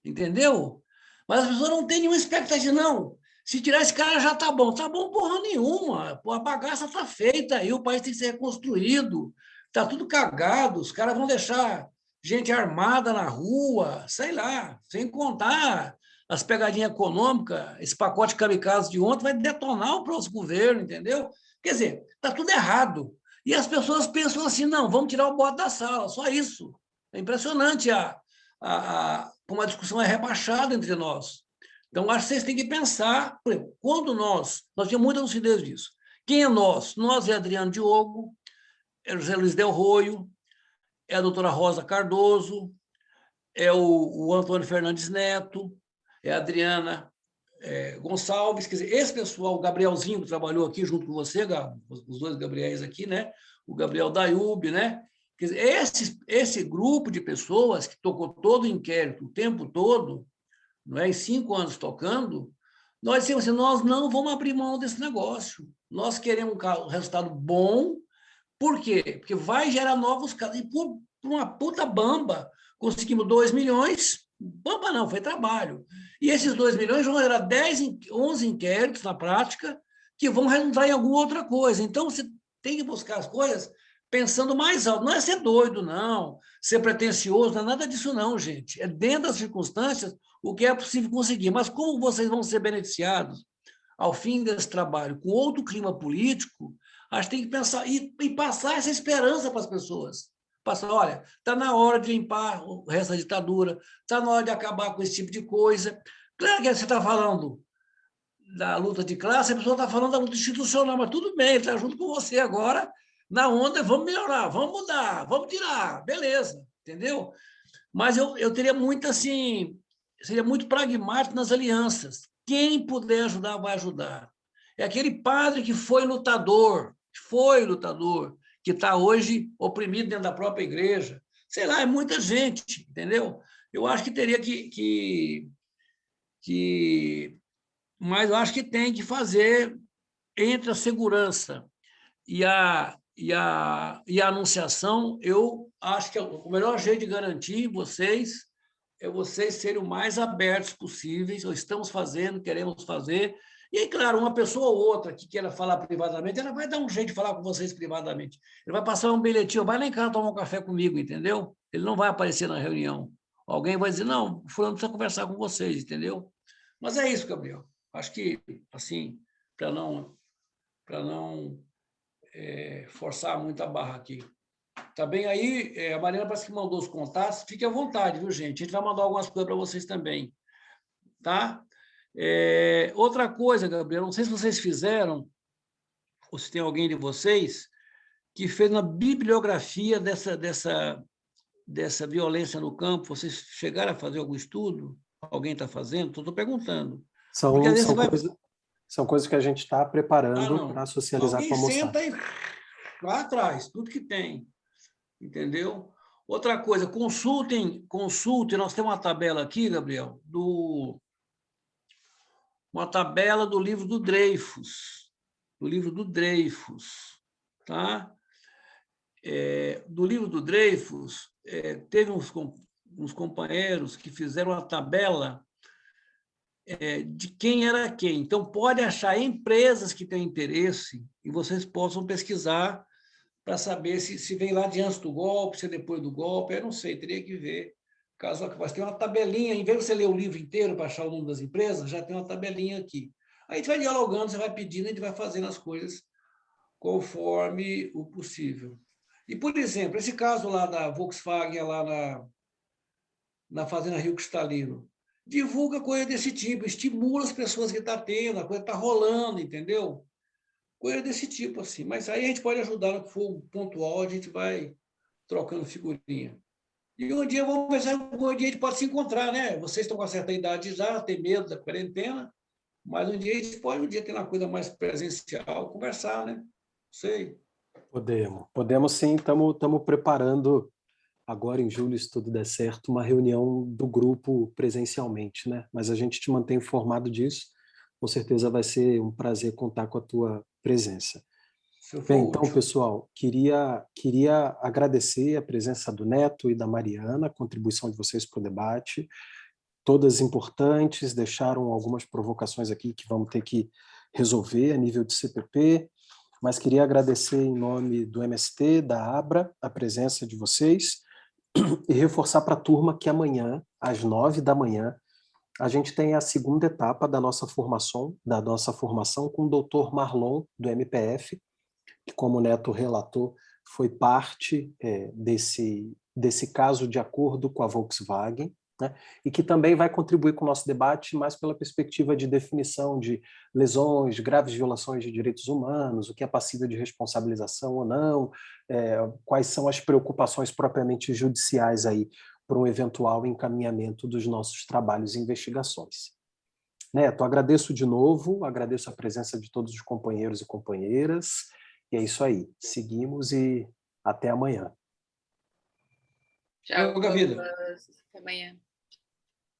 Entendeu? Mas as pessoas não têm nenhuma expectativa, não. Se tirar esse cara já tá bom. Tá bom porra nenhuma. Pô, a bagaça está feita aí, o país tem que ser reconstruído. Está tudo cagado, os caras vão deixar gente armada na rua, sei lá, sem contar as pegadinhas econômicas, esse pacote kamikaze de ontem vai detonar o próximo governo, entendeu? Quer dizer, está tudo errado. E as pessoas pensam assim, não, vamos tirar o bote da sala, só isso. É impressionante como a discussão é rebaixada entre nós. Então, acho que vocês têm que pensar, por exemplo, quando nós tínhamos muita lucidez disso. Quem é nós? Nós é Adriano Diogo, é o José Luiz Del Roio, é a doutora Rosa Cardoso, é o Antônio Fernandes Neto, é a Adriana Gonçalves, quer dizer, esse pessoal, o Gabrielzinho, que trabalhou aqui junto com você, os 2 Gabriéis aqui, né? O Gabriel Dayub, né? Quer dizer, esse grupo de pessoas que tocou todo o inquérito o tempo todo, não é? Em 5 anos tocando, nós dissemos assim, nós não vamos abrir mão desse negócio. Nós queremos um resultado bom. Por quê? Porque vai gerar novos casos. E por uma puta bamba, conseguimos 2 milhões. Bamba não, foi trabalho. E esses 2 milhões vão gerar 11 inquéritos na prática que vão resultar em alguma outra coisa. Então, você tem que buscar as coisas pensando mais alto. Não é ser doido, não. Ser pretencioso, não é nada disso, não, gente. É dentro das circunstâncias o que é possível conseguir. Mas como vocês vão ser beneficiados ao fim desse trabalho com outro clima político, Acho que tem que pensar e passar essa esperança para as pessoas. Passar, olha, está na hora de limpar o resto da ditadura, está na hora de acabar com esse tipo de coisa. Claro que você está falando da luta de classe, a pessoa está falando da luta institucional, mas tudo bem, ele está junto com você agora, na onda, vamos melhorar, vamos mudar, vamos tirar, beleza, entendeu? Mas eu teria muito assim, seria muito pragmático nas alianças. Quem puder ajudar, vai ajudar. É aquele padre que foi lutador, que está hoje oprimido dentro da própria igreja. Sei lá, é muita gente, entendeu? Eu acho que teria mas eu acho que tem que fazer entre a segurança e a anunciação. Eu acho que o melhor jeito de garantir vocês é vocês serem o mais abertos possíveis, ou estamos fazendo, queremos fazer. E aí, claro, uma pessoa ou outra que queira falar privadamente, ela vai dar um jeito de falar com vocês privadamente. Ele vai passar um bilhetinho, vai lá em casa tomar um café comigo, entendeu? Ele não vai aparecer na reunião. Alguém vai dizer, não, o fulano precisa conversar com vocês, entendeu? Mas é isso, Gabriel. Acho que, assim, para não forçar muito a barra aqui. Tá bem aí? A Mariana parece que mandou os contatos. Fique à vontade, viu, gente? A gente vai mandar algumas coisas para vocês também. Tá? Outra coisa, Gabriel, não sei se vocês fizeram, ou se tem alguém de vocês, que fez uma bibliografia dessa violência no campo. Vocês chegaram a fazer algum estudo? Alguém está fazendo? Estou perguntando. Porque às vezes São coisas que a gente está preparando para socializar com a moçada. Alguém senta lá atrás, tudo que tem. Entendeu? Outra coisa, consultem, nós temos uma tabela aqui, Gabriel, uma tabela do livro do Dreyfus, tá? Do livro do Dreyfus, teve uns companheiros que fizeram uma tabela de quem era quem. Então, pode achar empresas que têm interesse e vocês possam pesquisar para saber se vem lá de antes do golpe, se é depois do golpe, eu não sei, teria que ver. Mas tem uma tabelinha, em vez de você ler o livro inteiro para achar o nome das empresas, já tem uma tabelinha aqui. Aí a gente vai dialogando, você vai pedindo, a gente vai fazendo as coisas conforme o possível. E, por exemplo, esse caso lá da Volkswagen, lá na Fazenda Rio Cristalino, divulga coisa desse tipo, estimula as pessoas que está tendo, a coisa está rolando, entendeu? Coisa desse tipo, assim. Mas aí a gente pode ajudar no que for pontual, a gente vai trocando figurinha. E um dia, vamos ver se algum dia a gente pode se encontrar, né? Vocês estão com uma certa idade já, tem medo da quarentena, mas um dia a gente pode ter uma coisa mais presencial, conversar, né? Não sei. Podemos sim, estamos preparando agora em julho, se tudo der certo, uma reunião do grupo presencialmente, né? Mas a gente te mantém informado disso. Com certeza vai ser um prazer contar com a tua presença. Bem, então, pessoal, queria agradecer a presença do Neto e da Mariana, a contribuição de vocês para o debate, todas importantes, deixaram algumas provocações aqui que vamos ter que resolver a nível de CPP, mas queria agradecer em nome do MST, da ABRA, a presença de vocês e reforçar para a turma que amanhã, às 9 da manhã, a gente tem a segunda etapa da nossa formação com o Dr. Marlon, do MPF, que, como o Neto relatou, foi parte desse caso de acordo com a Volkswagen, né? E que também vai contribuir com o nosso debate mais pela perspectiva de definição de lesões, graves violações de direitos humanos, o que é passível de responsabilização ou não, quais são as preocupações propriamente judiciais aí para um eventual encaminhamento dos nossos trabalhos e investigações. Neto, agradeço de novo, agradeço a presença de todos os companheiros e companheiras, e é isso aí, seguimos e até amanhã. Tchau, Gavida. Até amanhã.